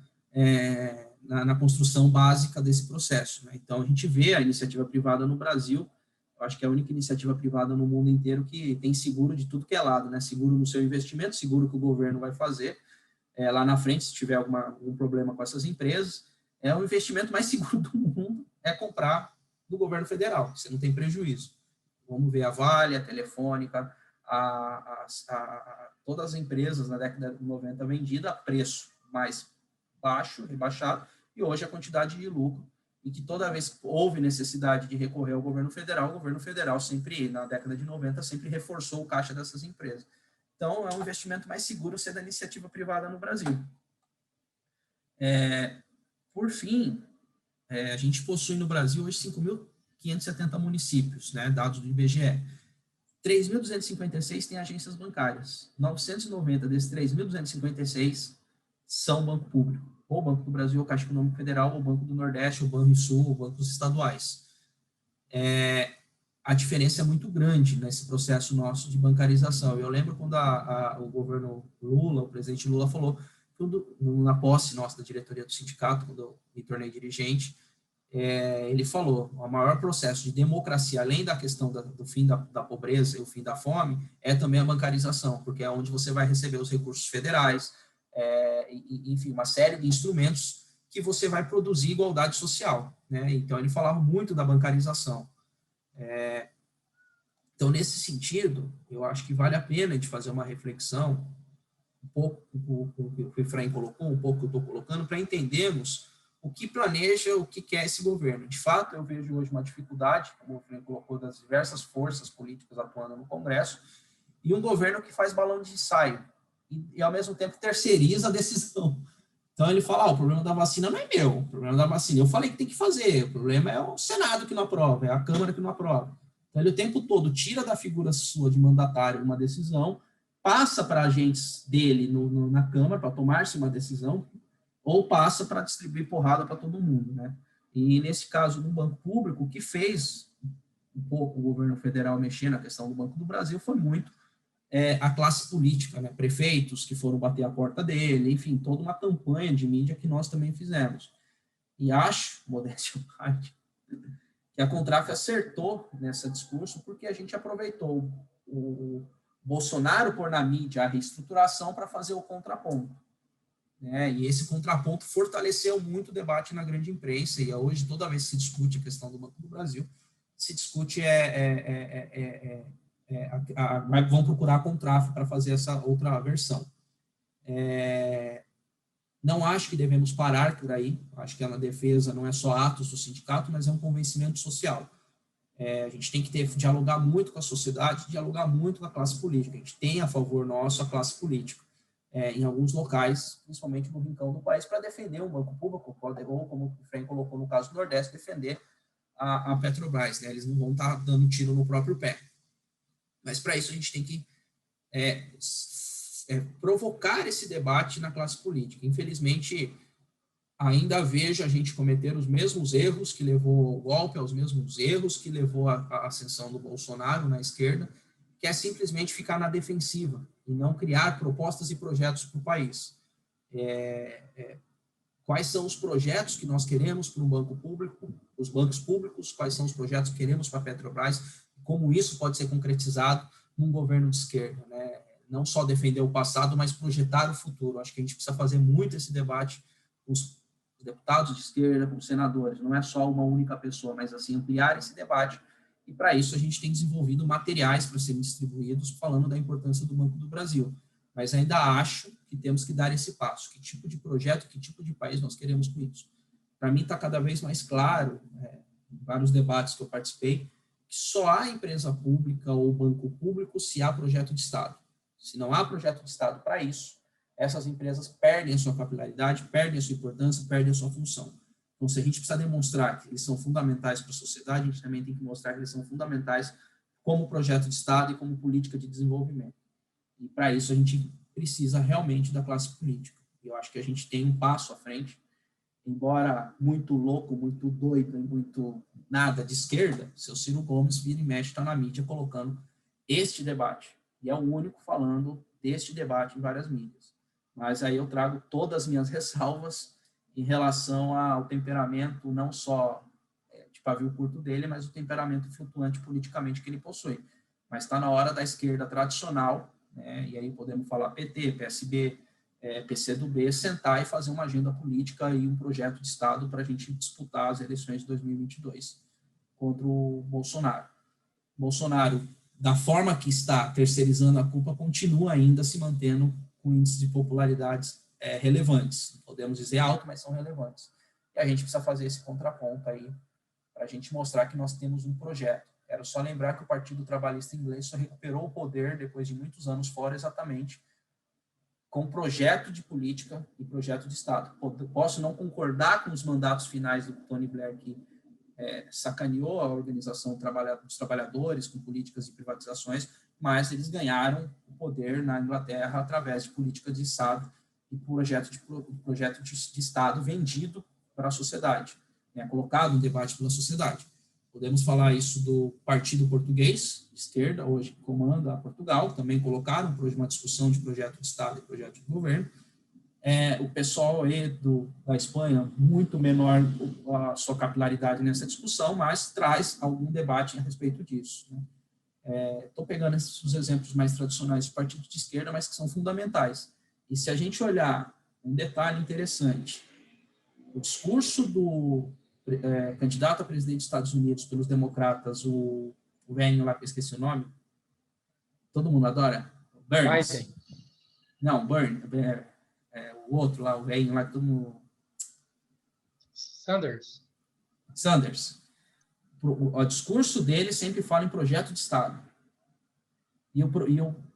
na construção básica desse processo. Né? Então, a gente vê a iniciativa privada no Brasil, eu acho que é a única iniciativa privada no mundo inteiro que tem seguro de tudo que é lado, né? Seguro no seu investimento, seguro que o governo vai fazer lá na frente, se tiver algum problema com essas empresas. É o investimento mais seguro do mundo, é comprar do governo federal, você não tem prejuízo. Vamos ver a Vale, a Telefônica, todas as empresas na década de 90 vendidas a preço mais baixo, rebaixado, e hoje a quantidade de lucro, e que toda vez que houve necessidade de recorrer ao governo federal sempre, na década de 90, sempre reforçou o caixa dessas empresas. Então, é um investimento mais seguro ser da iniciativa privada no Brasil. Por fim, a gente possui no Brasil hoje 5.570 municípios, né, dados do IBGE. 3.256 têm agências bancárias. 990 desses 3.256 são banco público. Ou Banco do Brasil, ou Caixa Econômica Federal, ou Banco do Nordeste, ou Banrisul, ou bancos estaduais. A diferença é muito grande nesse processo nosso de bancarização. Eu lembro quando o governo Lula, o presidente Lula falou, na posse nossa da diretoria do sindicato, quando eu me tornei dirigente, ele falou, o maior processo de democracia, além da questão do fim da pobreza e o fim da fome, é também a bancarização, porque é onde você vai receber os recursos federais, enfim, uma série de instrumentos que você vai produzir igualdade social, né? Então, ele falava muito da bancarização. Então, nesse sentido, eu acho que vale a pena a gente fazer uma reflexão, um pouco o que o Efraim colocou, um pouco o que eu estou colocando, para entendermos o que planeja, o que quer esse governo. De fato, eu vejo hoje uma dificuldade, como o Efraim colocou, das diversas forças políticas atuando no Congresso, e um governo que faz balão de ensaio, e ao mesmo tempo terceiriza a decisão. Então ele fala, o problema da vacina não é meu, o problema da vacina eu falei que tem que fazer, o problema é o Senado que não aprova, é a Câmara que não aprova. Então ele o tempo todo tira da figura sua de mandatário uma decisão, passa para agentes dele na Câmara para tomar-se uma decisão, ou passa para distribuir porrada para todo mundo, né? E nesse caso do Banco Público, o que fez um pouco o governo federal mexer na questão do Banco do Brasil foi muito a classe política, né? Prefeitos que foram bater a porta dele, enfim, toda uma campanha de mídia que nós também fizemos. E acho, modéstia à parte, que a Contraf acertou nesse discurso porque a gente aproveitou o Bolsonaro pôr na mídia a reestruturação para fazer o contraponto. né? E esse contraponto fortaleceu muito o debate na grande imprensa, e hoje, toda vez que se discute a questão do Banco do Brasil, se discute vão procurar a Contraf para fazer essa outra versão. Não acho que devemos parar por aí, acho que a defesa não é só atos do sindicato, mas é um convencimento social. A gente tem que dialogar muito com a sociedade, dialogar muito com a classe política. A gente tem a favor nosso a classe política, em alguns locais, principalmente no rincão do país, para defender um banco público, ou, como o Frank colocou no caso do Nordeste, defender a Petrobras, né? Eles não vão estar dando tiro no próprio pé. Mas, para isso, a gente tem que provocar esse debate na classe política. Infelizmente, ainda vejo a gente cometer os mesmos erros que levou ao golpe, aos mesmos erros que levou à ascensão do Bolsonaro na esquerda, que é simplesmente ficar na defensiva e não criar propostas e projetos para o país. Quais são os projetos que nós queremos para o banco público, os bancos públicos, quais são os projetos que queremos para a Petrobras, como isso pode ser concretizado num governo de esquerda, né? Não só defender o passado, mas projetar o futuro. Acho que a gente precisa fazer muito esse debate com os deputados de esquerda, com os senadores. Não é só uma única pessoa, mas assim ampliar esse debate. E para isso a gente tem desenvolvido materiais para serem distribuídos falando da importância do Banco do Brasil. Mas ainda acho que temos que dar esse passo. Que tipo de projeto, que tipo de país nós queremos com isso? Para mim está cada vez mais claro, em vários debates que eu participei, que só há empresa pública ou banco público se há projeto de Estado. Se não há projeto de Estado para isso, essas empresas perdem a sua capilaridade, perdem a sua importância, perdem a sua função. Então, se a gente precisa demonstrar que eles são fundamentais para a sociedade, a gente também tem que mostrar que eles são fundamentais como projeto de Estado e como política de desenvolvimento. E, para isso, a gente precisa realmente da classe política. E eu acho que a gente tem um passo à frente, embora muito louco, muito doido, muito nada de esquerda, seu Ciro Gomes vira e mexe, está na mídia colocando este debate. E é o único falando deste debate em várias mídias. Mas aí eu trago todas as minhas ressalvas em relação ao temperamento, não só de pavio curto dele, mas o temperamento flutuante politicamente que ele possui. Mas está na hora da esquerda tradicional, né, e aí podemos falar PT, PSB, PCdoB, sentar e fazer uma agenda política e um projeto de Estado para a gente disputar as eleições de 2022 contra o Bolsonaro. Bolsonaro, da forma que está terceirizando a culpa, continua ainda se mantendo com índices de popularidades relevantes. Podemos dizer alto, mas são relevantes. E a gente precisa fazer esse contraponto aí para a gente mostrar que nós temos um projeto. Quero só lembrar que o Partido Trabalhista Inglês só recuperou o poder depois de muitos anos fora, exatamente com projeto de política e projeto de Estado. Posso não concordar com os mandatos finais do Tony Blair, que sacaneou a organização dos trabalhadores com políticas de privatizações, mas eles ganharam o poder na Inglaterra através de política de Estado e projeto de Estado vendido para a sociedade, né, colocado em debate pela sociedade. Podemos falar isso do Partido Português, esquerda, hoje que comanda Portugal, também colocaram uma discussão de projeto de Estado e projeto de governo. O pessoal aí da Espanha, muito menor a sua capilaridade nessa discussão, mas traz algum debate a respeito disso. Estou pegando os exemplos mais tradicionais dos partidos de esquerda, mas que são fundamentais. E se a gente olhar um detalhe interessante, o discurso do candidato a presidente dos Estados Unidos pelos democratas, o velho lá que eu esqueci o nome, todo mundo adora? Burns. Biden. Não, Burns. O outro lá, o velho lá, todo mundo... Sanders. O discurso dele sempre fala em projeto de Estado.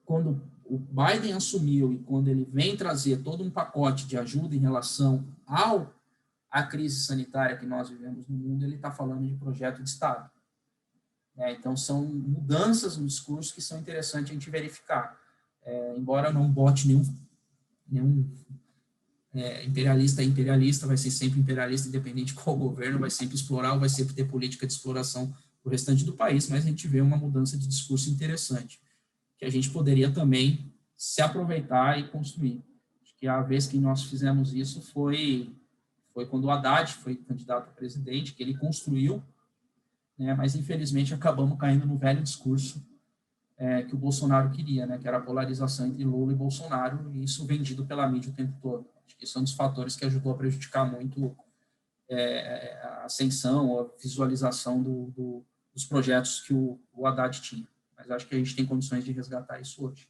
Quando o Biden assumiu e quando ele vem trazer todo um pacote de ajuda em relação à crise sanitária que nós vivemos no mundo, ele está falando de projeto de Estado. Então, são mudanças no discurso que são interessantes a gente verificar. Embora não bote nenhum imperialista, vai ser sempre imperialista, independente de qual governo, vai sempre explorar, vai sempre ter política de exploração para o restante do país, mas a gente vê uma mudança de discurso interessante, que a gente poderia também se aproveitar e construir. Acho que a vez que nós fizemos isso foi quando o Haddad foi candidato a presidente, que ele construiu, né, mas infelizmente acabamos caindo no velho discurso que o Bolsonaro queria, né, que era a polarização entre Lula e Bolsonaro, e isso vendido pela mídia o tempo todo. Acho que isso é um dos fatores que ajudou a prejudicar muito a ascensão, a visualização dos projetos que o Haddad tinha. Mas acho que a gente tem condições de resgatar isso hoje.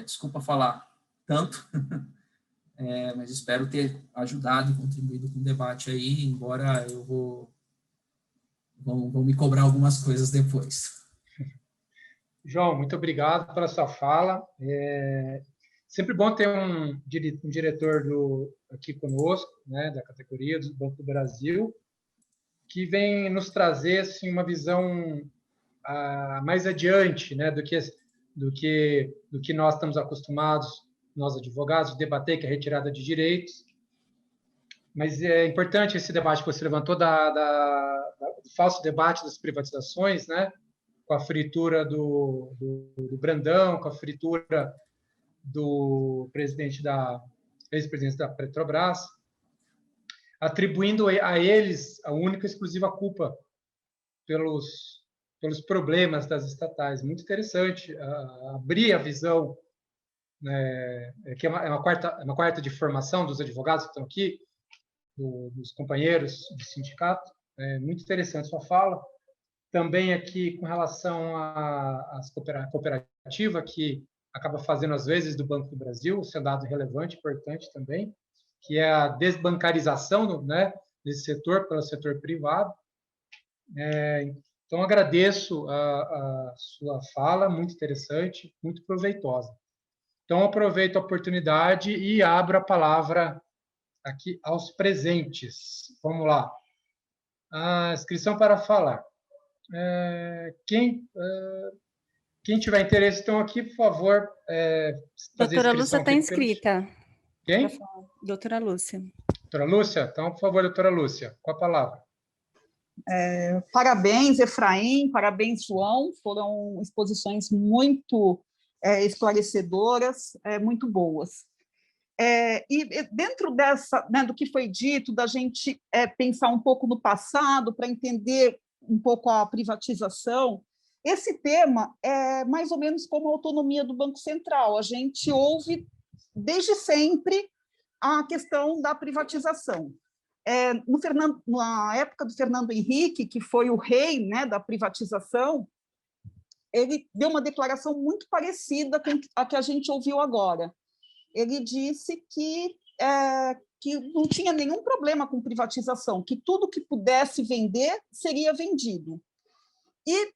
Desculpa falar tanto, mas espero ter ajudado e contribuído com o debate aí, embora vão me cobrar algumas coisas depois. João, muito obrigado pela sua fala. Sempre bom ter um diretor aqui conosco, né, da categoria do Banco do Brasil, que vem nos trazer assim, uma visão mais adiante, né, do que nós estamos acostumados, nós advogados, de debater, que é a retirada de direitos. Mas é importante esse debate que você levantou do falso debate das privatizações, né, com a fritura do Brandão, com a fritura do ex-presidente da Petrobras, atribuindo a eles a única e exclusiva culpa pelos problemas das estatais. Muito interessante abrir a visão, né, que é uma quarta de formação dos advogados que estão aqui, dos companheiros de sindicato. Muito interessante sua fala. Também aqui com relação à cooperativa, que acaba fazendo, às vezes, do Banco do Brasil, isso é um dado relevante, importante também, que é a desbancarização, né, desse setor pelo setor privado. Então, agradeço a sua fala, muito interessante, muito proveitosa. Então, aproveito a oportunidade e abro a palavra aqui aos presentes. Vamos lá. A inscrição para falar. Quem tiver interesse, então, aqui, por favor, fazer Doutora Lúcia está inscrita. Quem? Doutora Lúcia. Doutora Lúcia? Então, por favor, doutora Lúcia, com a palavra. Parabéns, Efraim, parabéns, João, foram exposições muito esclarecedoras, muito boas. E dentro dessa, né, do que foi dito, da gente pensar um pouco no passado, para entender um pouco a privatização, esse tema é mais ou menos como a autonomia do Banco Central. A gente ouve desde sempre a questão da privatização. Na época do Fernando Henrique, que foi o rei, né, da privatização, ele deu uma declaração muito parecida com a que a gente ouviu agora. Ele disse que não tinha nenhum problema com privatização, que tudo que pudesse vender seria vendido. E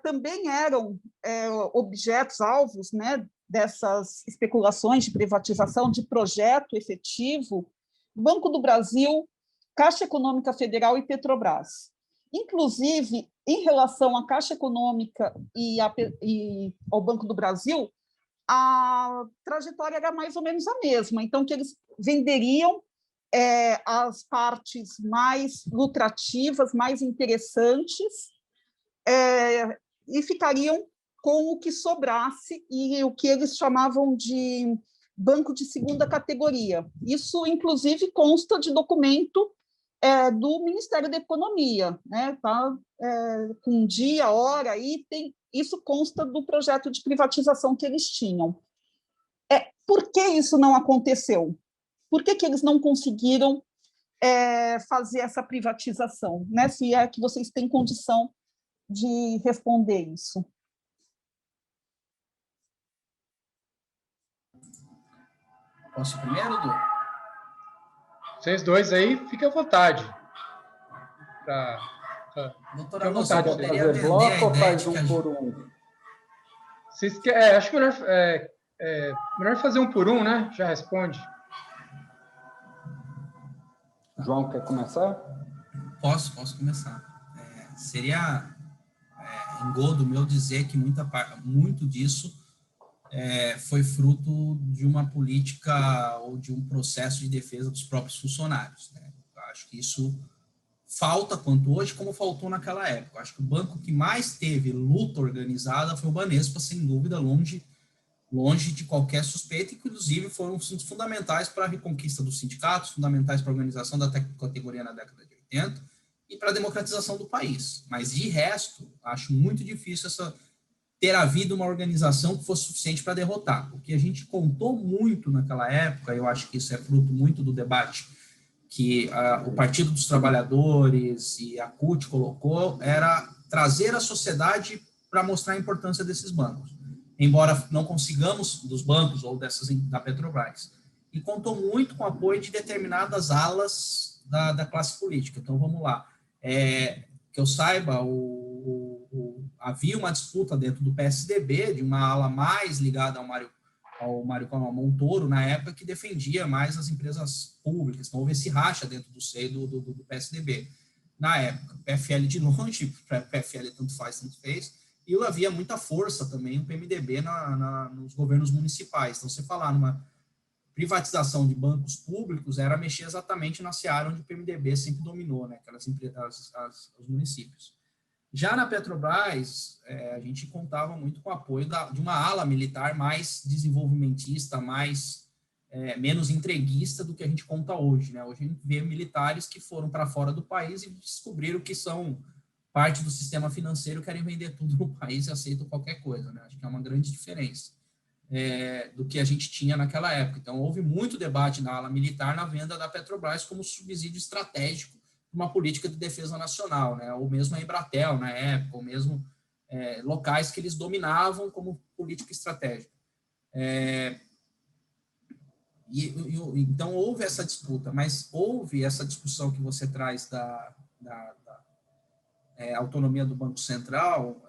também eram objetos, alvos, né, dessas especulações de privatização, de projeto efetivo, Banco do Brasil, Caixa Econômica Federal e Petrobras. Inclusive, em relação à Caixa Econômica e ao Banco do Brasil, a trajetória era mais ou menos a mesma. Então, que eles venderiam as partes mais lucrativas, mais interessantes, e ficariam com o que sobrasse e o que eles chamavam de banco de segunda categoria. Isso, inclusive, consta de documento do Ministério da Economia, né? Tá, com dia, hora, item, isso consta do projeto de privatização que eles tinham. Por que isso não aconteceu? Por que eles não conseguiram fazer essa privatização? Né? Se é que vocês têm condição de responder isso. Posso primeiro, Du? Vocês dois aí, fiquem à vontade. Doutora Lúcia, poderia fazer bloco ou faz um por um? Acho melhor fazer um por um, né? Já responde. João, quer começar? Posso começar. Seria engodo meu dizer que muito disso foi fruto de uma política ou de um processo de defesa dos próprios funcionários, né? Eu acho que isso falta quanto hoje, como faltou naquela época. Eu acho que o banco que mais teve luta organizada foi o Banespa, sem dúvida, longe de qualquer suspeita, inclusive foram fundamentais para a reconquista dos sindicatos, fundamentais para a organização da categoria na década de 80 e para a democratização do país. Mas, de resto, acho muito difícil ter havido uma organização que fosse suficiente para derrotar. O que a gente contou muito naquela época, eu acho que isso é fruto muito do debate que o Partido dos Trabalhadores e a CUT colocou, era trazer a sociedade para mostrar a importância desses bancos, embora não consigamos dos bancos ou da Petrobras. E contou muito com o apoio de determinadas alas da classe política. Então, vamos lá. Que eu saiba, havia uma disputa dentro do PSDB, de uma ala mais ligada ao Mário Montoro, na época, que defendia mais as empresas públicas. Então, houve esse racha dentro do seio do PSDB. Na época, PFL de longe, PFL tanto faz, tanto fez, e havia muita força também no PMDB nos governos municipais. Então, você falar numa privatização de bancos públicos era mexer exatamente na seara onde o PMDB sempre dominou, né, aquelas os municípios. Já na Petrobras, a gente contava muito com o apoio de uma ala militar mais desenvolvimentista, menos entreguista do que a gente conta hoje, né? Hoje a gente vê militares que foram para fora do país e descobriram que são parte do sistema financeiro, querem vender tudo no país e aceitam qualquer coisa, né? Acho que é uma grande diferença do que a gente tinha naquela época. Então, houve muito debate na ala militar na venda da Petrobras como subsídio estratégico de uma política de defesa nacional, né? Ou mesmo a Embratel, na época, ou mesmo locais que eles dominavam como política estratégica. Então, houve essa disputa, mas houve essa discussão que você traz da autonomia do Banco Central,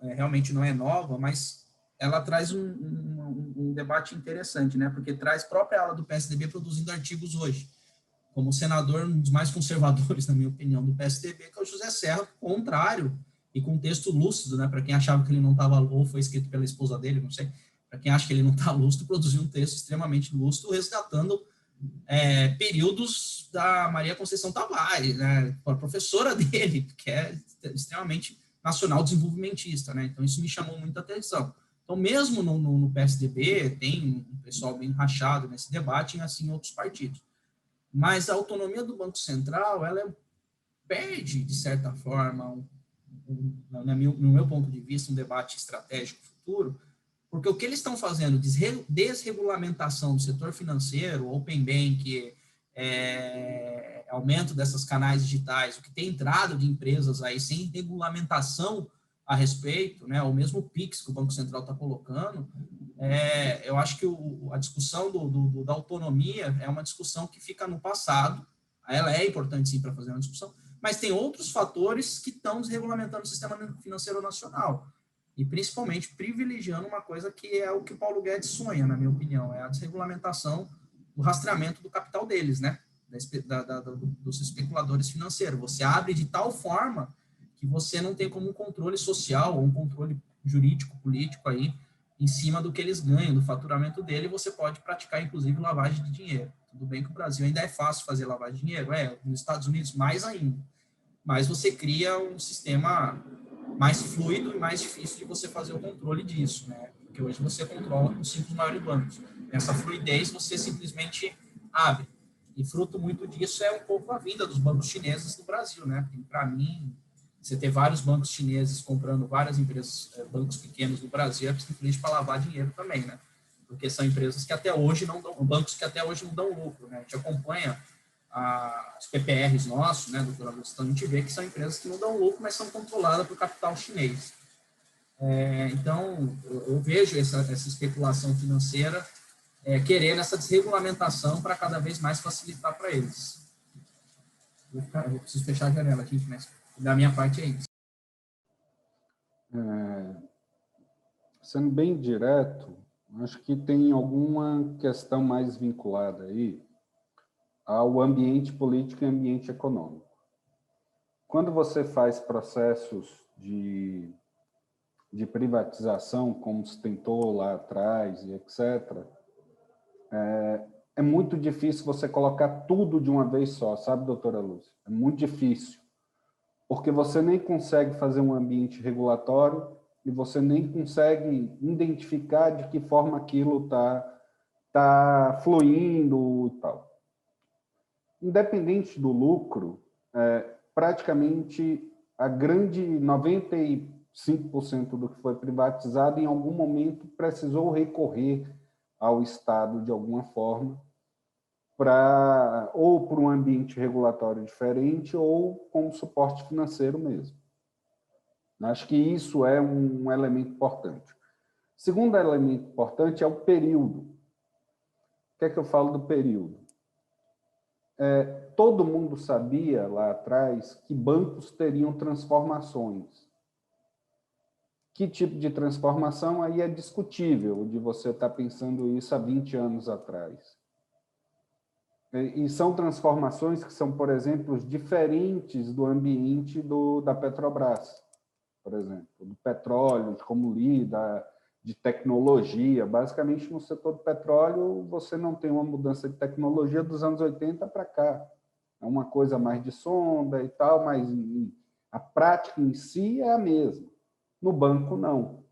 realmente não é nova, mas ela traz um debate interessante, né? Porque traz a própria ala do PSDB produzindo artigos hoje, como senador, um dos mais conservadores, na minha opinião, do PSDB, que é o José Serra, contrário, e com um texto lúcido, né? Para quem achava que ele não estava, ou foi escrito pela esposa dele, não sei, para quem acha que ele não está lúcido, produziu um texto extremamente lúcido, resgatando períodos da Maria Conceição Tavares, né? A professora dele, que é extremamente nacional desenvolvimentista, né? Então, isso me chamou muita atenção. Então, mesmo no PSDB, tem um pessoal bem rachado nesse debate, e assim outros partidos. Mas a autonomia do Banco Central, ela perde, de certa forma, no meu ponto de vista, um debate estratégico futuro, porque o que eles estão fazendo, desregulamentação do setor financeiro, Open Bank, aumento dessas canais digitais, o que tem entrado de empresas aí sem regulamentação a respeito, né, ou mesmo o PIX que o Banco Central está colocando, eu acho que a discussão da autonomia é uma discussão que fica no passado. Ela é importante, sim, para fazer uma discussão, mas tem outros fatores que estão desregulamentando o sistema financeiro nacional, e principalmente privilegiando uma coisa que é o que o Paulo Guedes sonha, na minha opinião, é a desregulamentação do rastreamento do capital deles, né, dos especuladores financeiros. Você abre de tal forma que você não tem como um controle social ou um controle jurídico, político aí, em cima do que eles ganham, do faturamento dele, você pode praticar, inclusive, lavagem de dinheiro. Tudo bem que o Brasil ainda é fácil fazer lavagem de dinheiro, nos Estados Unidos mais ainda, mas você cria um sistema mais fluido e mais difícil de você fazer o controle disso, né? Porque hoje você controla com os 5 maiores bancos. Essa fluidez você simplesmente abre. E fruto muito disso é um pouco a vinda dos bancos chineses no Brasil, né? Para mim, você ter vários bancos chineses comprando várias empresas, bancos pequenos no Brasil, é simplesmente para lavar dinheiro também, né? Porque são empresas que até hoje não dão, bancos que até hoje não dão lucro, né? A gente acompanha os PPRs nossos, né, doutora Lúcia, então a gente vê que são empresas que não dão lucro, mas são controladas por capital chinês. Então, eu vejo essa especulação financeira querendo essa desregulamentação para cada vez mais facilitar para eles. Eu preciso fechar a janela aqui, mas da minha parte é isso. Sendo bem direto, acho que tem alguma questão mais vinculada aí ao ambiente político e ambiente econômico. Quando você faz processos de privatização, como se tentou lá atrás, e etc., é muito difícil você colocar tudo de uma vez só, sabe, doutora Lúcia? É muito difícil, porque você nem consegue fazer um ambiente regulatório e você nem consegue identificar de que forma aquilo tá fluindo e tal. Independente do lucro, praticamente a grande 95% 5% do que foi privatizado, em algum momento precisou recorrer ao Estado de alguma forma, ou para um ambiente regulatório diferente, ou como suporte financeiro mesmo. Acho que isso é um elemento importante. O segundo elemento importante é o período. O que é que eu falo do período? Todo mundo sabia lá atrás que bancos teriam transformações. Que tipo de transformação? Aí é discutível de você estar pensando isso há 20 anos atrás. E são transformações que são, por exemplo, diferentes do ambiente da Petrobras, por exemplo, do petróleo, de como lida, de tecnologia. Basicamente, no setor do petróleo, você não tem uma mudança de tecnologia dos anos 80 para cá. É uma coisa mais de sonda e tal, mas a prática em si é a mesma. No banco, não.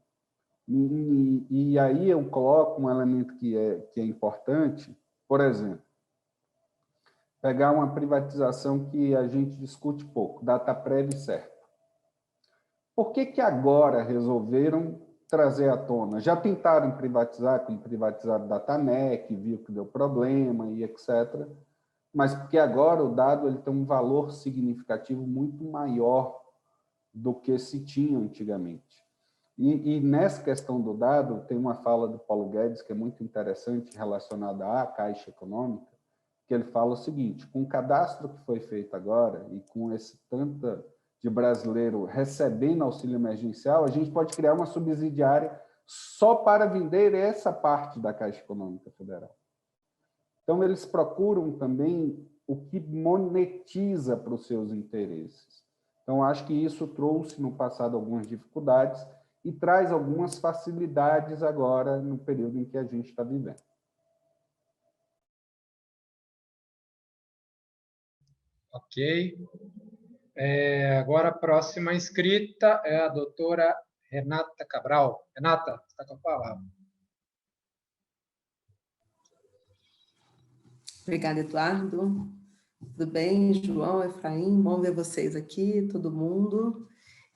E aí eu coloco um elemento que é importante, por exemplo, pegar uma privatização que a gente discute pouco, Dataprev e Serpa. Por que agora resolveram trazer à tona? Já tentaram privatizar, como privatizaram Datanec, viu que deu problema e etc., mas porque agora o dado ele tem um valor significativo muito maior do que se tinha antigamente. E nessa questão do dado, tem uma fala do Paulo Guedes que é muito interessante relacionada à Caixa Econômica, que ele fala o seguinte: com o cadastro que foi feito agora e com esse tanto de brasileiro recebendo auxílio emergencial, a gente pode criar uma subsidiária só para vender essa parte da Caixa Econômica Federal. Então, eles procuram também o que monetiza para os seus interesses. Então, acho que isso trouxe no passado algumas dificuldades e traz algumas facilidades agora no período em que a gente está vivendo. Ok. Agora a próxima inscrita é a doutora Renata Cabral. Renata, você está com a palavra. Obrigada, Eduardo. Tudo bem, João, Efraim? Bom ver vocês aqui, todo mundo.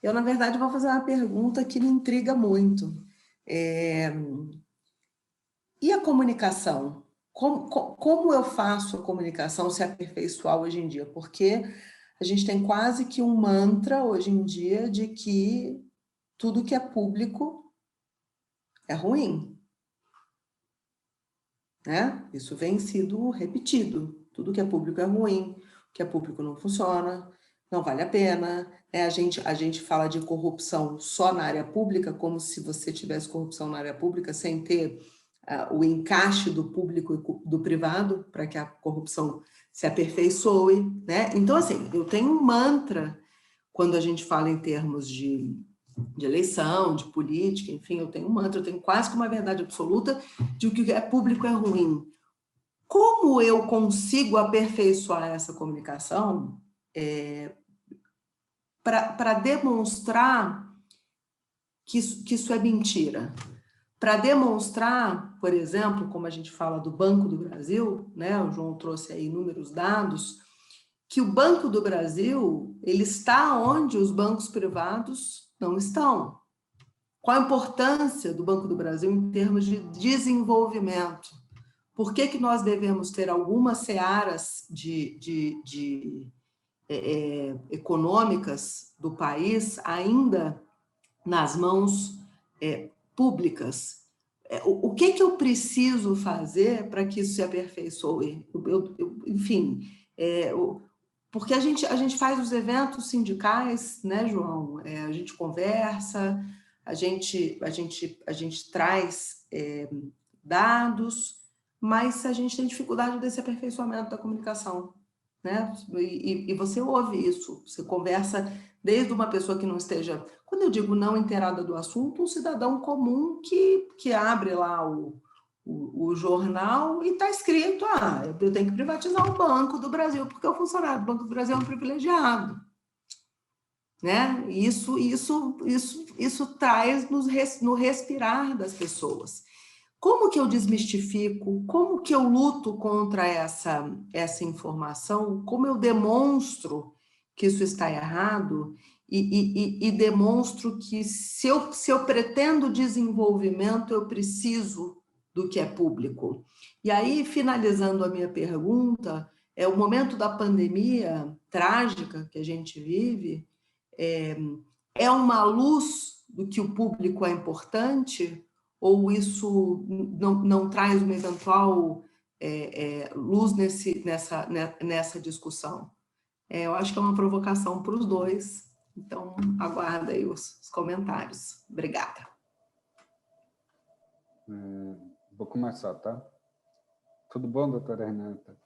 Eu, na verdade, vou fazer uma pergunta que me intriga muito. E a comunicação? Como eu faço a comunicação se aperfeiçoar hoje em dia? Porque a gente tem quase que um mantra hoje em dia de que tudo que é público é ruim. Né? Isso vem sido repetido. Tudo que é público é ruim, o que é público não funciona, não vale a pena. Né? A gente fala de corrupção só na área pública, como se você tivesse corrupção na área pública sem ter o encaixe do público e do privado para que a corrupção se aperfeiçoe. Né? Então, assim, eu tenho um mantra quando a gente fala em termos de eleição, de política, enfim, eu tenho um mantra, eu tenho quase que uma verdade absoluta de que o que é público é ruim. Como eu consigo aperfeiçoar essa comunicação para demonstrar que isso é mentira? Para demonstrar, por exemplo, como a gente fala do Banco do Brasil, né, o João trouxe aí inúmeros dados, que o Banco do Brasil ele está onde os bancos privados não estão. Qual a importância do Banco do Brasil em termos de desenvolvimento? Por que nós devemos ter algumas searas econômicas do país ainda nas mãos públicas? O que eu preciso fazer para que isso se aperfeiçoe? Enfim, porque a gente faz os eventos sindicais, né, João? A gente conversa, a gente traz dados, mas a gente tem dificuldade desse aperfeiçoamento da comunicação, né? E você ouve isso, você conversa desde uma pessoa que não esteja, quando eu digo não inteirada do assunto, um cidadão comum que abre lá o jornal e está escrito, eu tenho que privatizar o Banco do Brasil, porque o funcionário do Banco do Brasil é um privilegiado. Né? Isso traz no respirar das pessoas. Como que eu desmistifico? Como que eu luto contra essa informação? Como eu demonstro que isso está errado? e demonstro que se eu pretendo desenvolvimento, eu preciso do que é público. E aí, finalizando a minha pergunta, o momento da pandemia trágica que a gente vive é uma luz do que o público é importante, ou isso não traz uma eventual luz nessa discussão? Eu acho que é uma provocação para os dois, então aguardo aí os comentários. Obrigada. Vou começar, tá? Tudo bom, doutora Renata?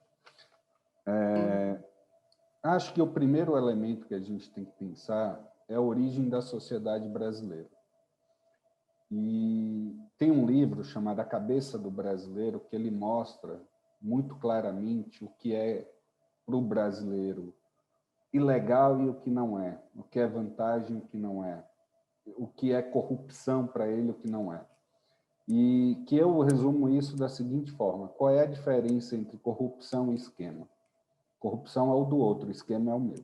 Acho que o primeiro elemento que a gente tem que pensar é a origem da sociedade brasileira. E tem um livro chamado A Cabeça do Brasileiro que ele mostra muito claramente o que é para o brasileiro ilegal e o que não é, o que é vantagem e o que não é, o que é corrupção para ele e o que não é. E que eu resumo isso da seguinte forma: qual é a diferença entre corrupção e esquema? Corrupção é o do outro, o esquema é o meu.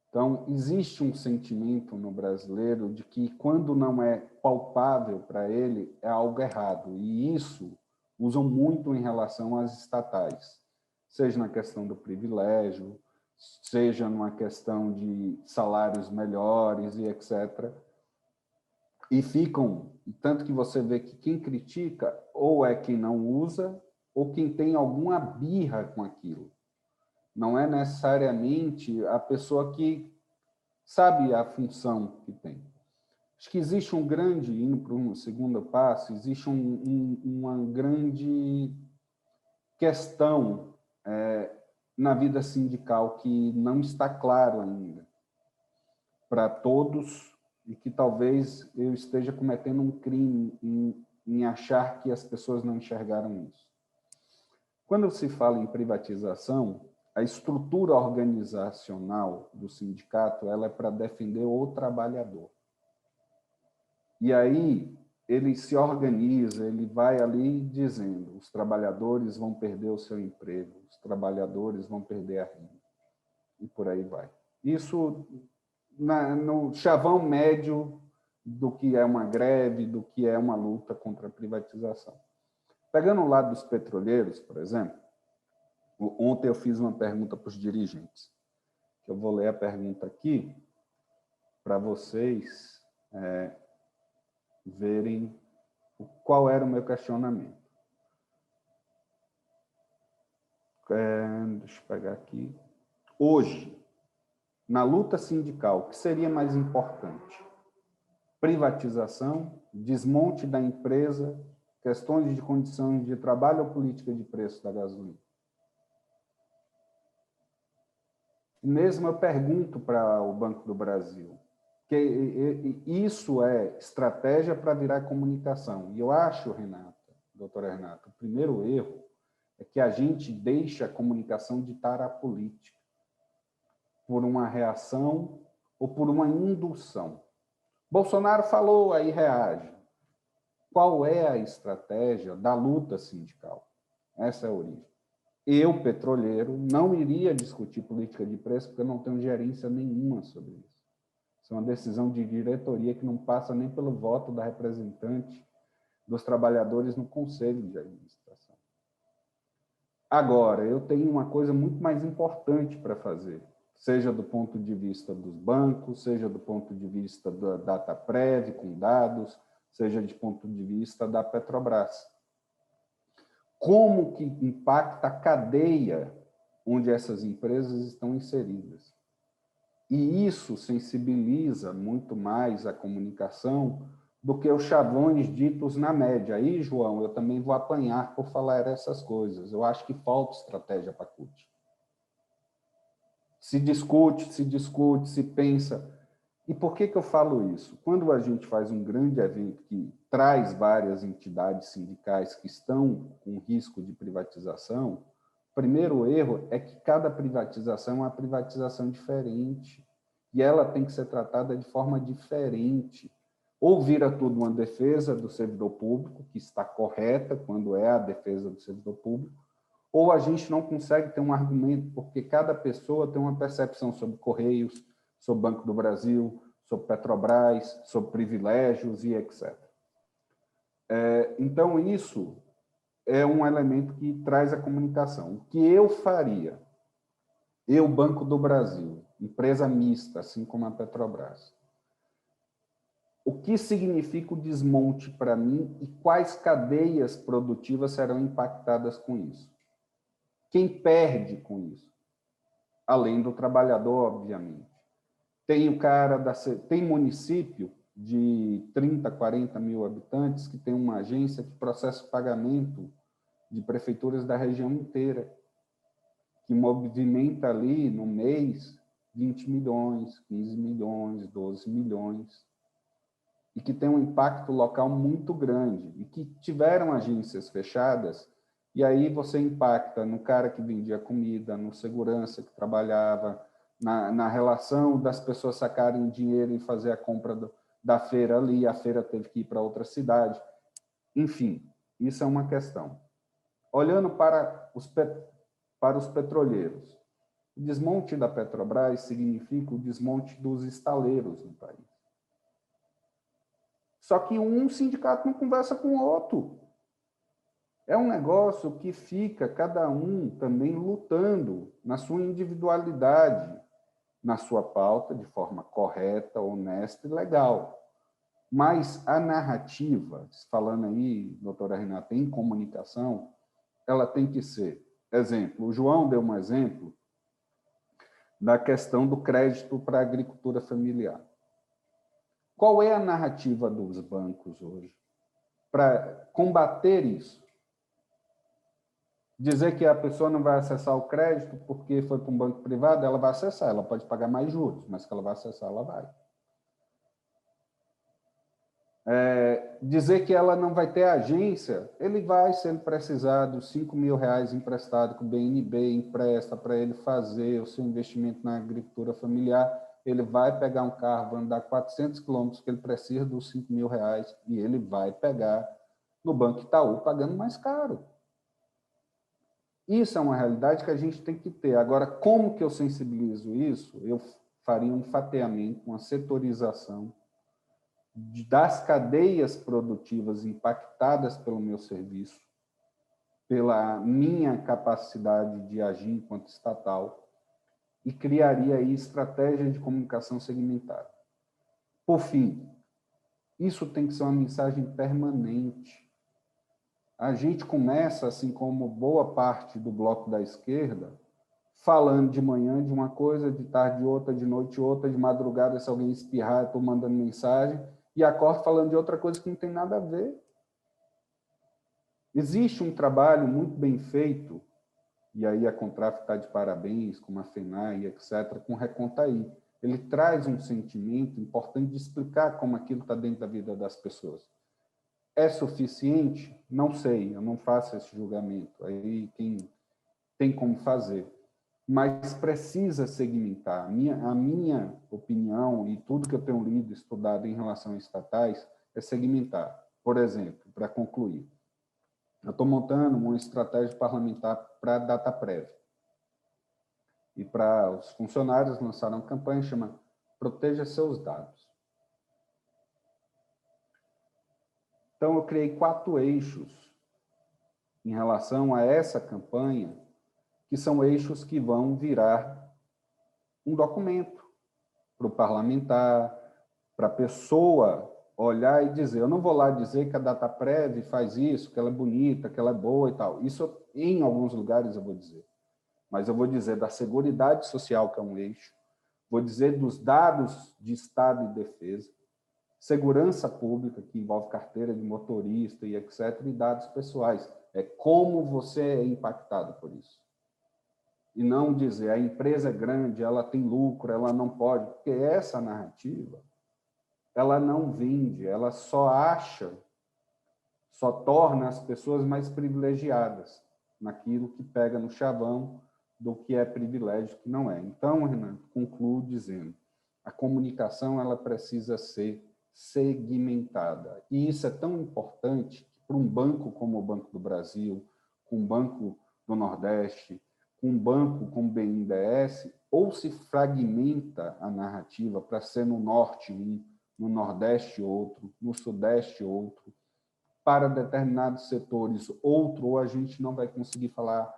Então, existe um sentimento no brasileiro de que quando não é palpável para ele, é algo errado. E isso usam muito em relação às estatais, seja na questão do privilégio, seja numa questão de salários melhores e etc. E ficam, tanto que você vê que quem critica ou é quem não usa, ou quem tem alguma birra com aquilo. Não é necessariamente a pessoa que sabe a função que tem. Acho que existe um grande, indo para um segundo passo, existe uma grande questão na vida sindical que não está claro ainda para todos e que talvez eu esteja cometendo um crime em achar que as pessoas não enxergaram isso. Quando se fala em privatização, a estrutura organizacional do sindicato ela é para defender o trabalhador. E aí ele se organiza, ele vai ali dizendo: os trabalhadores vão perder o seu emprego, os trabalhadores vão perder a renda, e por aí vai. Isso no chavão médio do que é uma greve, do que é uma luta contra a privatização. Pegando o lado dos petroleiros, por exemplo, ontem eu fiz uma pergunta para os dirigentes. Eu vou ler a pergunta aqui para vocês verem qual era o meu questionamento. Deixa eu pegar aqui. Hoje, na luta sindical, o que seria mais importante? Privatização, desmonte da empresa, questões de condições de trabalho ou política de preço da gasolina? Mesmo eu pergunto para o Banco do Brasil, que isso é estratégia para virar comunicação. E eu acho, doutora Renata, o primeiro erro é que a gente deixa a comunicação ditar a política por uma reação ou por uma indução. Bolsonaro falou, aí reage. Qual é a estratégia da luta sindical? Essa é a origem. Eu, petroleiro, não iria discutir política de preço porque eu não tenho gerência nenhuma sobre isso. Isso é uma decisão de diretoria que não passa nem pelo voto da representante dos trabalhadores no conselho de administração. Agora, eu tenho uma coisa muito mais importante para fazer, seja do ponto de vista dos bancos, seja do ponto de vista da Dataprev, com dados, seja de ponto de vista da Petrobras. Como que impacta a cadeia onde essas empresas estão inseridas? E isso sensibiliza muito mais a comunicação do que os chavões ditos na média. Aí, João, eu também vou apanhar por falar essas coisas. Eu acho que falta estratégia para a CUT. Se discute, se pensa. E por que eu falo isso? Quando a gente faz um grande evento que traz várias entidades sindicais que estão com risco de privatização, o primeiro erro é que cada privatização é uma privatização diferente e ela tem que ser tratada de forma diferente. Ou vira tudo uma defesa do servidor público, que está correta quando é a defesa do servidor público, ou a gente não consegue ter um argumento, porque cada pessoa tem uma percepção sobre Correios, sobre Banco do Brasil, sobre Petrobras, sobre privilégios e etc. Então, isso é um elemento que traz a comunicação. O que eu faria? Eu, Banco do Brasil, empresa mista, assim como a Petrobras. O que significa o desmonte para mim e quais cadeias produtivas serão impactadas com isso? Quem perde com isso? Além do trabalhador, obviamente. Tem município de 30, 40 mil habitantes que tem uma agência que processa o pagamento de prefeituras da região inteira, que movimenta ali no mês 20 milhões, 15 milhões, 12 milhões, e que tem um impacto local muito grande, e que tiveram agências fechadas, e aí você impacta no cara que vendia comida, no segurança que trabalhava, na relação das pessoas sacarem dinheiro e fazer a compra da feira ali, a feira teve que ir para outra cidade. Enfim, isso é uma questão. Olhando para os petroleiros, o desmonte da Petrobras significa o desmonte dos estaleiros no país. Só que um sindicato não conversa com o outro. É um negócio que fica cada um também lutando na sua individualidade, na sua pauta, de forma correta, honesta e legal. Mas a narrativa, falando aí, doutora Renata, em comunicação, ela tem que ser, exemplo, o João deu um exemplo da questão do crédito para a agricultura familiar. Qual é a narrativa dos bancos hoje para combater isso? Dizer que a pessoa não vai acessar o crédito porque foi para um banco privado, ela vai acessar, ela pode pagar mais juros, mas que ela vai acessar, ela vai. Dizer que ela não vai ter agência, ele vai, se ele precisar dos 5 mil reais emprestado que o BNB empresta para ele fazer o seu investimento na agricultura familiar, ele vai pegar um carro, vai andar 400 quilômetros que ele precisa dos 5 mil reais e ele vai pegar no Banco Itaú pagando mais caro. Isso é uma realidade que a gente tem que ter. Agora, como que eu sensibilizo isso? Eu faria um fatiamento, uma setorização das cadeias produtivas impactadas pelo meu serviço, pela minha capacidade de agir enquanto estatal, e criaria aí estratégia de comunicação segmentada. Por fim, isso tem que ser uma mensagem permanente. A gente começa, assim como boa parte do bloco da esquerda, falando de manhã de uma coisa, de tarde outra, de noite outra, de madrugada, se alguém espirrar, eu estou mandando mensagem, e acordo falando de outra coisa que não tem nada a ver. Existe um trabalho muito bem feito, e aí a Contraf está de parabéns, como a FENAI, etc., com Recontaí. Ele traz um sentimento importante de explicar como aquilo está dentro da vida das pessoas. É suficiente? Não sei, eu não faço esse julgamento. Aí quem tem como fazer. Mas precisa segmentar. A minha opinião e tudo que eu tenho lido, estudado em relação a estatais, é segmentar. Por exemplo, para concluir, eu estou montando uma estratégia parlamentar para a DataPrev. E para os funcionários lançaram uma campanha que chama Proteja Seus Dados. Então, eu criei 4 eixos em relação a essa campanha, que são eixos que vão virar um documento para o parlamentar, para a pessoa olhar e dizer, eu não vou lá dizer que a DataPrev faz isso, que ela é bonita, que ela é boa e tal. Isso, em alguns lugares, eu vou dizer. Mas eu vou dizer da Seguridade Social, que é um eixo, vou dizer dos dados de Estado e Defesa, segurança pública, que envolve carteira de motorista e etc., e dados pessoais. É como você é impactado por isso. E não dizer, a empresa é grande, ela tem lucro, ela não pode, porque essa narrativa, ela não vende, ela só acha, só torna as pessoas mais privilegiadas naquilo que pega no chavão do que é privilégio, que não é. Então, Renato, concluo dizendo, a comunicação ela precisa ser segmentada. E isso é tão importante que para um banco como o Banco do Brasil, com o Banco do Nordeste, um banco como o BNDES, ou se fragmenta a narrativa para ser no norte um, no nordeste outro, no sudeste outro, para determinados setores outro, ou a gente não vai conseguir falar,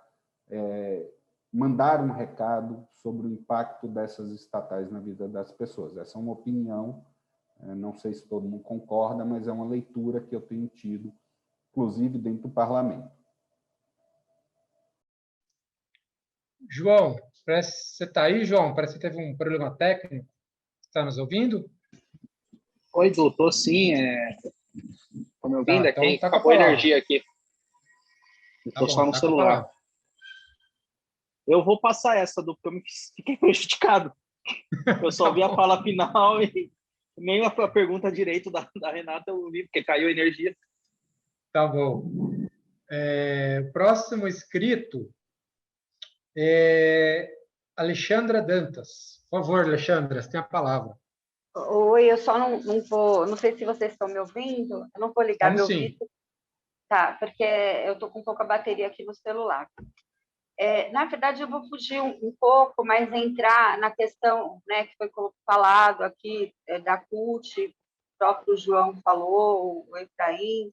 mandar um recado sobre o impacto dessas estatais na vida das pessoas. Essa é uma opinião, não sei se todo mundo concorda, mas é uma leitura que eu tenho tido, inclusive dentro do parlamento. João, você está aí, João? Parece que teve um problema técnico. Está nos ouvindo? Oi, Du, tô sim. Tô me ouvindo? Então, Aqui, tá acabou a energia aqui. Estou só no celular. Eu vou passar essa, Du, porque eu fiquei prejudicado. Eu só vi a fala final e nem a pergunta direito da Renata eu vi, porque caiu a energia. Tá bom. Próximo inscrito é Alexandra Dantas. Por favor, Alexandra, você tem a palavra. Oi, eu só não vou, não sei se vocês estão me ouvindo, eu não vou ligar meu vídeo, tá? Porque eu estou com pouca bateria aqui no celular. Na verdade, eu vou fugir um pouco, mas entrar na questão, né, que foi falado aqui da CUT, o próprio João falou, o Efraim,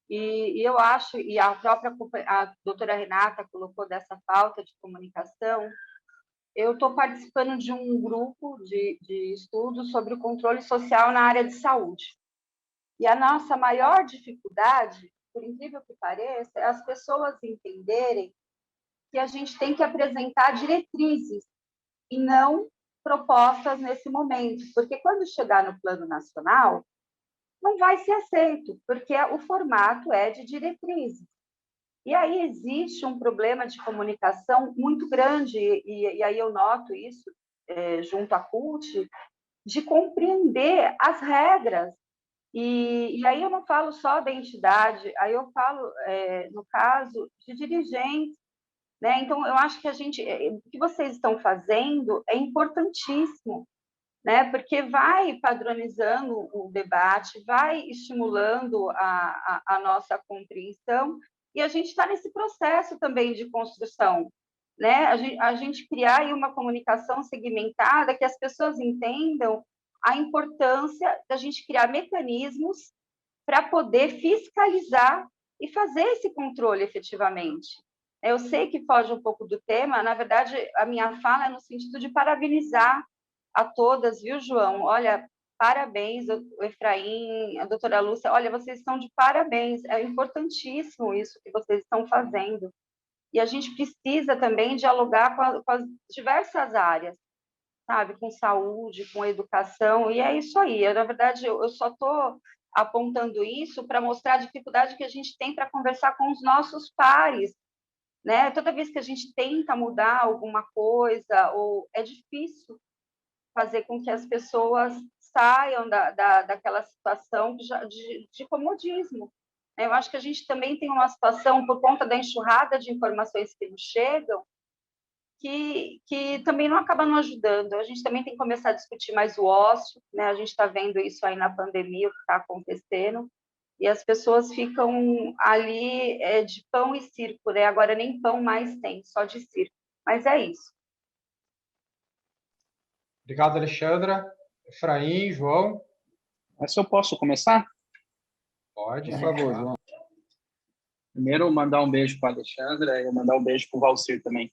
e eu acho, e a própria a doutora Renata colocou dessa falta de comunicação. Eu estou participando de um grupo de estudos sobre o controle social na área de saúde. E a nossa maior dificuldade, por incrível que pareça, é as pessoas entenderem que a gente tem que apresentar diretrizes e não propostas nesse momento. Porque quando chegar no plano nacional, não vai ser aceito, porque o formato é de diretrizes. E aí existe um problema de comunicação muito grande, e aí eu noto isso junto à CUT, de compreender as regras. E aí eu não falo só da entidade, aí eu falo, no caso, de dirigentes. Né? Então, eu acho que o que vocês estão fazendo é importantíssimo, né? Porque vai padronizando o debate, vai estimulando a nossa compreensão, e a gente está nesse processo também de construção, né? A gente criar aí uma comunicação segmentada, que as pessoas entendam a importância da gente criar mecanismos para poder fiscalizar e fazer esse controle efetivamente. Eu sei que foge um pouco do tema, na verdade, a minha fala é no sentido de parabenizar a todas, viu, João? Olha, parabéns, o Efraim, a doutora Lúcia, olha, vocês estão de parabéns, é importantíssimo isso que vocês estão fazendo. E a gente precisa também dialogar com as diversas áreas, sabe? Com saúde, com educação, e é isso aí. Na verdade, eu só estou apontando isso para mostrar a dificuldade que a gente tem para conversar com os nossos pares, né? Toda vez que a gente tenta mudar alguma coisa, ou é difícil fazer com que as pessoas saiam daquela situação de comodismo. Eu acho que a gente também tem uma situação, por conta da enxurrada de informações que nos chegam, que também não acaba nos ajudando. A gente também tem que começar a discutir mais o ócio, né? A gente está vendo isso aí na pandemia, o que está acontecendo, e as pessoas ficam ali de pão e circo, né? Agora nem pão mais tem, só de circo. Mas é isso. Obrigado, Alexandra. Efraim, João. Mas se eu posso começar? Pode. Por favor, João. Primeiro, mandar um beijo para a Alexandra e mandar um beijo para o Valcir também.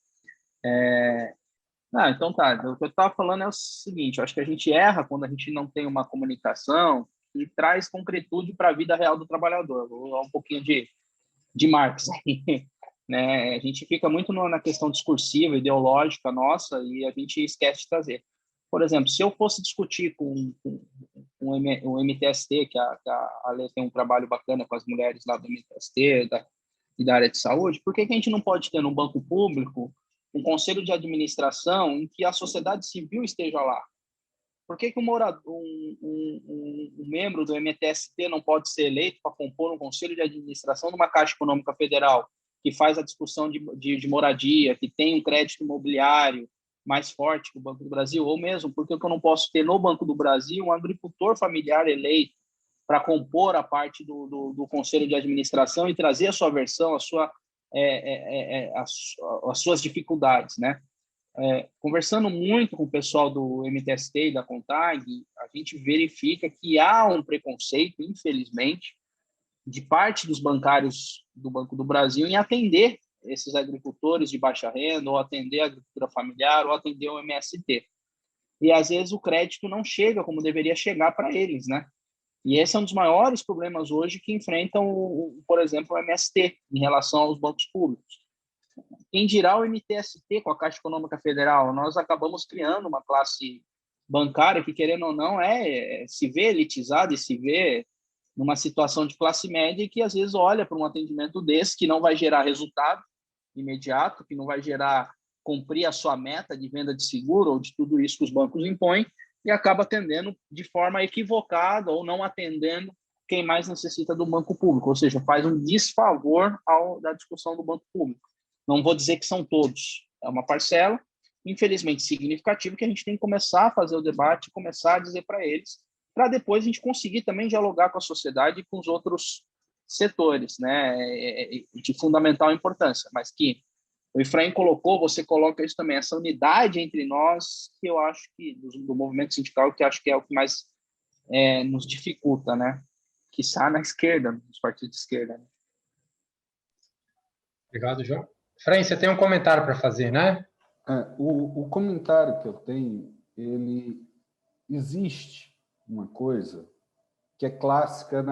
Então tá, o que eu estava falando é o seguinte, eu acho que a gente erra quando a gente não tem uma comunicação que traz concretude para a vida real do trabalhador. Vou dar um pouquinho de Marx aí, né? A gente fica muito na questão discursiva, ideológica nossa, e a gente esquece de trazer. Por exemplo, se eu fosse discutir com o MTST, que a Ale tem um trabalho bacana com as mulheres lá do MTST e da área de saúde, por que a gente não pode ter no banco público um conselho de administração em que a sociedade civil esteja lá? Por que um membro do MTST não pode ser eleito para compor um conselho de administração de uma Caixa Econômica Federal que faz a discussão de moradia, que tem um crédito imobiliário mais forte que o Banco do Brasil? Ou mesmo, por que eu não posso ter no Banco do Brasil um agricultor familiar eleito para compor a parte do conselho de administração e trazer a sua versão, as suas dificuldades, né? Conversando muito com o pessoal do MTST e da CONTAG, a gente verifica que há um preconceito, infelizmente, de parte dos bancários do Banco do Brasil em atender esses agricultores de baixa renda, ou atender a agricultura familiar, ou atender o MST. E, às vezes, o crédito não chega como deveria chegar para eles, né? E esse é um dos maiores problemas hoje que enfrentam, por exemplo, o MST em relação aos bancos públicos. Quem dirá o MTST com a Caixa Econômica Federal? Nós acabamos criando uma classe bancária que, querendo ou não, se vê elitizada e se vê numa situação de classe média e que, às vezes, olha para um atendimento desse que não vai gerar resultado imediato, que não vai gerar cumprir a sua meta de venda de seguro ou de tudo isso que os bancos impõem, e acaba atendendo de forma equivocada ou não atendendo quem mais necessita do banco público, ou seja, faz um desfavor da discussão do banco público. Não vou dizer que são todos, é uma parcela, infelizmente significativa, que a gente tem que começar a fazer o debate, começar a dizer para eles, para depois a gente conseguir também dialogar com a sociedade e com os outros setores, né, de fundamental importância, mas que o Efraim colocou, você coloca isso também, essa unidade entre nós, que eu acho que, do movimento sindical, que acho que é o que mais nos dificulta, né? Quiçá na esquerda, nos partidos de esquerda. Né? Obrigado, João. Efraim, você tem um comentário para fazer, né? O comentário que eu tenho, ele existe uma coisa que é clássica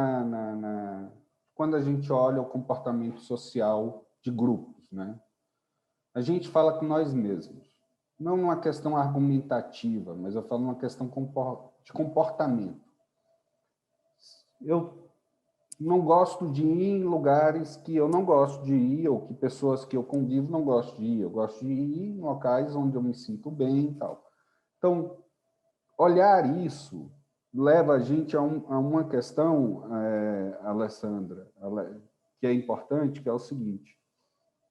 quando a gente olha o comportamento social de grupos, né? A gente fala com nós mesmos, não uma questão argumentativa, mas eu falo uma questão de comportamento. Eu não gosto de ir em lugares que eu não gosto de ir, ou que pessoas que eu convivo não gostam de ir. Eu gosto de ir em locais onde eu me sinto bem e tal. Então, olhar isso leva a gente a uma questão, Alessandra, que é importante, que é o seguinte.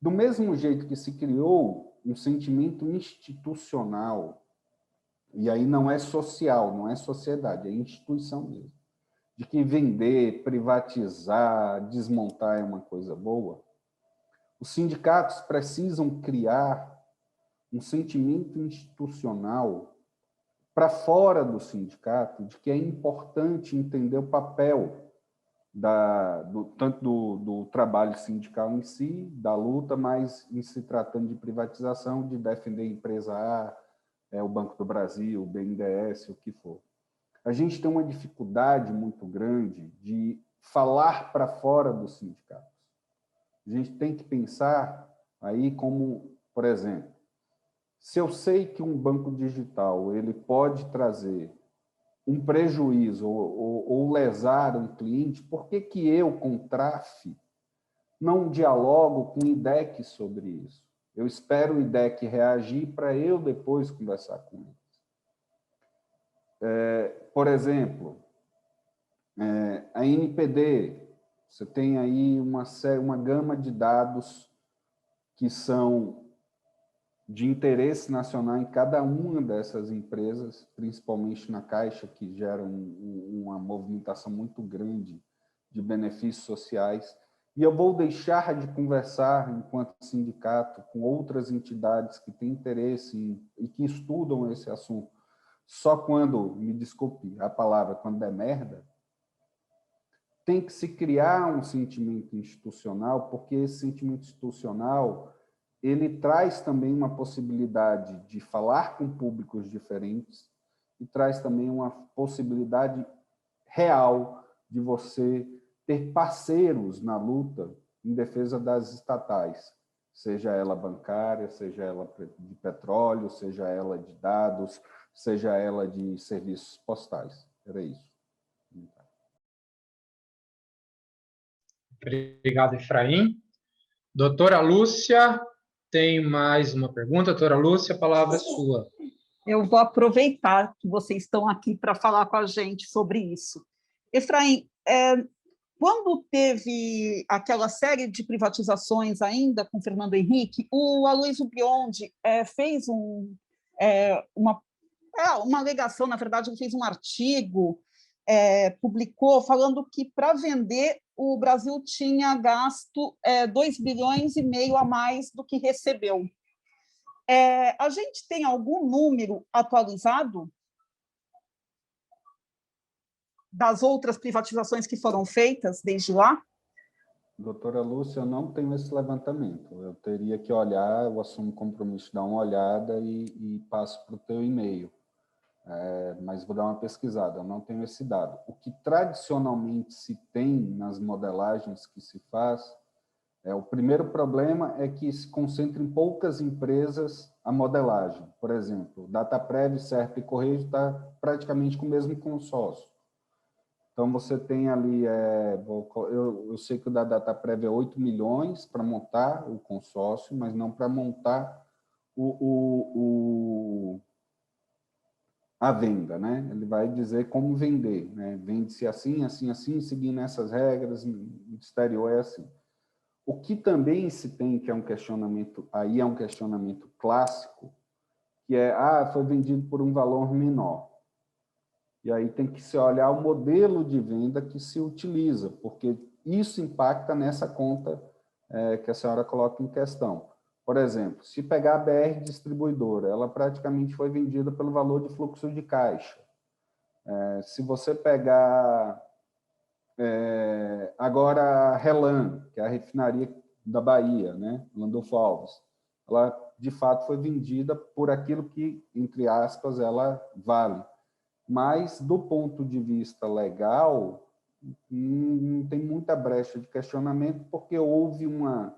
Do mesmo jeito que se criou um sentimento institucional, e aí não é social, não é sociedade, é instituição mesmo, de que vender, privatizar, desmontar é uma coisa boa, os sindicatos precisam criar um sentimento institucional para fora do sindicato, de que é importante entender o papel tanto do trabalho sindical em si, da luta, mas em se tratando de privatização, de defender a empresa A, o Banco do Brasil, o BNDES, o que for. A gente tem uma dificuldade muito grande de falar para fora dos sindicatos. A gente tem que pensar aí como, por exemplo, se eu sei que um banco digital ele pode trazer um prejuízo ou lesar um cliente, por que eu, com TRAF, não dialogo com o IDEC sobre isso? Eu espero o IDEC reagir para eu depois conversar com eles. Por exemplo, a NPD, você tem aí uma gama de dados que são de interesse nacional em cada uma dessas empresas, principalmente na Caixa, que gera uma movimentação muito grande de benefícios sociais. E eu vou deixar de conversar, enquanto sindicato, com outras entidades que têm interesse e que estudam esse assunto, só quando, me desculpe a palavra, quando é merda. Tem que se criar um sentimento institucional, porque esse sentimento institucional ele traz também uma possibilidade de falar com públicos diferentes e traz também uma possibilidade real de você ter parceiros na luta em defesa das estatais, seja ela bancária, seja ela de petróleo, seja ela de dados, seja ela de serviços postais. Era isso. Obrigado, Efraim. Doutora Lúcia, tem mais uma pergunta. Doutora Lúcia, a palavra é sua. Eu vou aproveitar que vocês estão aqui para falar com a gente sobre isso. Efraim, quando teve aquela série de privatizações ainda com Fernando Henrique, o Aloysio Biondi fez uma alegação, na verdade, ele fez um artigo publicou falando que, para vender, o Brasil tinha gasto 2,5 bilhões a mais do que recebeu. A gente tem algum número atualizado das outras privatizações que foram feitas desde lá? Doutora Lúcia, eu não tenho esse levantamento. Eu teria que olhar, eu assumo o compromisso de dar uma olhada e passo para o teu e-mail. Mas vou dar uma pesquisada, eu não tenho esse dado. O que tradicionalmente se tem nas modelagens que se faz, o primeiro problema é que se concentra em poucas empresas a modelagem. Por exemplo, Dataprev, Serpa e Correio está praticamente com o mesmo consórcio. Então, você tem ali, eu sei que o da Dataprev é 8 milhões para montar o consórcio, mas não para montar a venda, né? Ele vai dizer como vender, né? Vende-se assim, assim, assim, seguindo essas regras, no exterior é assim. O que também se tem, que é um questionamento, aí é um questionamento clássico, que foi vendido por um valor menor. E aí tem que se olhar o modelo de venda que se utiliza, porque isso impacta nessa conta que a senhora coloca em questão. Por exemplo, se pegar a BR Distribuidora, ela praticamente foi vendida pelo valor de fluxo de caixa. Se você pegar agora a Relan, que é a refinaria da Bahia, né? Landolfo Alves, ela de fato foi vendida por aquilo que, entre aspas, ela vale. Mas, do ponto de vista legal, não tem muita brecha de questionamento, porque houve uma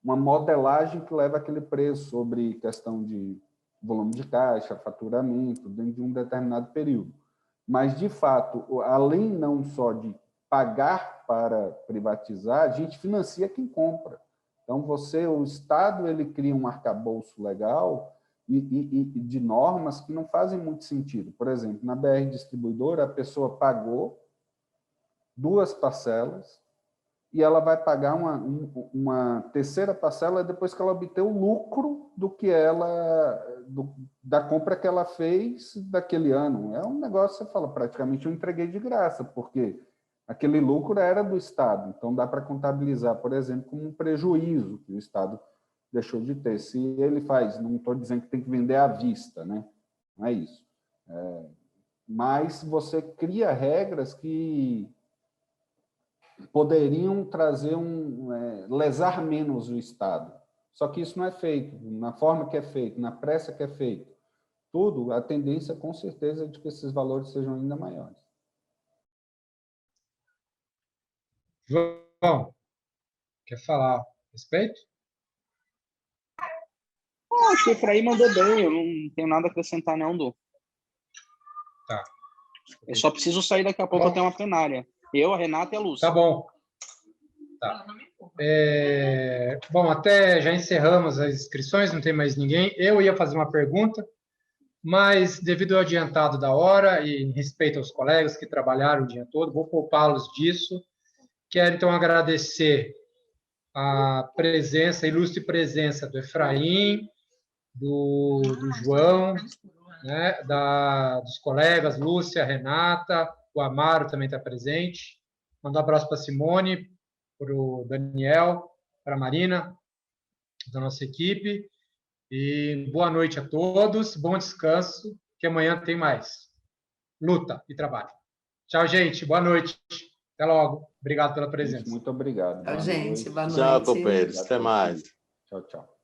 modelagem que leva aquele preço sobre questão de volume de caixa, faturamento, dentro de um determinado período. Mas, de fato, além não só de pagar para privatizar, a gente financia quem compra. Então, o Estado, ele cria um arcabouço legal e de normas que não fazem muito sentido. Por exemplo, na BR Distribuidora, a pessoa pagou 2 parcelas e ela vai pagar uma terceira parcela depois que ela obter o lucro da compra que ela fez daquele ano. É um negócio, você fala, praticamente eu entreguei de graça, porque aquele lucro era do Estado. Então, dá para contabilizar, por exemplo, como um prejuízo que o Estado deixou de ter. Se ele faz, não estou dizendo que tem que vender à vista, né? Não é isso. Mas você cria regras que poderiam trazer lesar menos o Estado. Só que isso não é feito, na forma que é feito, na pressa que é feito. Tudo, a tendência, com certeza, é de que esses valores sejam ainda maiores. João, quer falar a respeito? Acho que o Efraim mandou bem, eu não tenho nada a acrescentar, não, Du. Tá. Eu só preciso sair daqui a pouco, eu tenho uma plenária. Eu, a Renata e a Lúcia. Tá bom. Tá. Bom, até já encerramos as inscrições, não tem mais ninguém. Eu ia fazer uma pergunta, mas devido ao adiantado da hora e em respeito aos colegas que trabalharam o dia todo, vou poupá-los disso. Quero, então, agradecer a ilustre presença do Efraim, do João, né, dos colegas, Lúcia, Renata, o Amaro também está presente. Mandar um abraço para a Simone, para o Daniel, para a Marina, da nossa equipe. E boa noite a todos, bom descanso, que amanhã tem mais luta e trabalho. Tchau, gente, boa noite. Até logo. Obrigado pela presença. Gente, muito obrigado. Tchau, gente. Boa noite. Tchau, companheiros. Até mais. Tchau, tchau.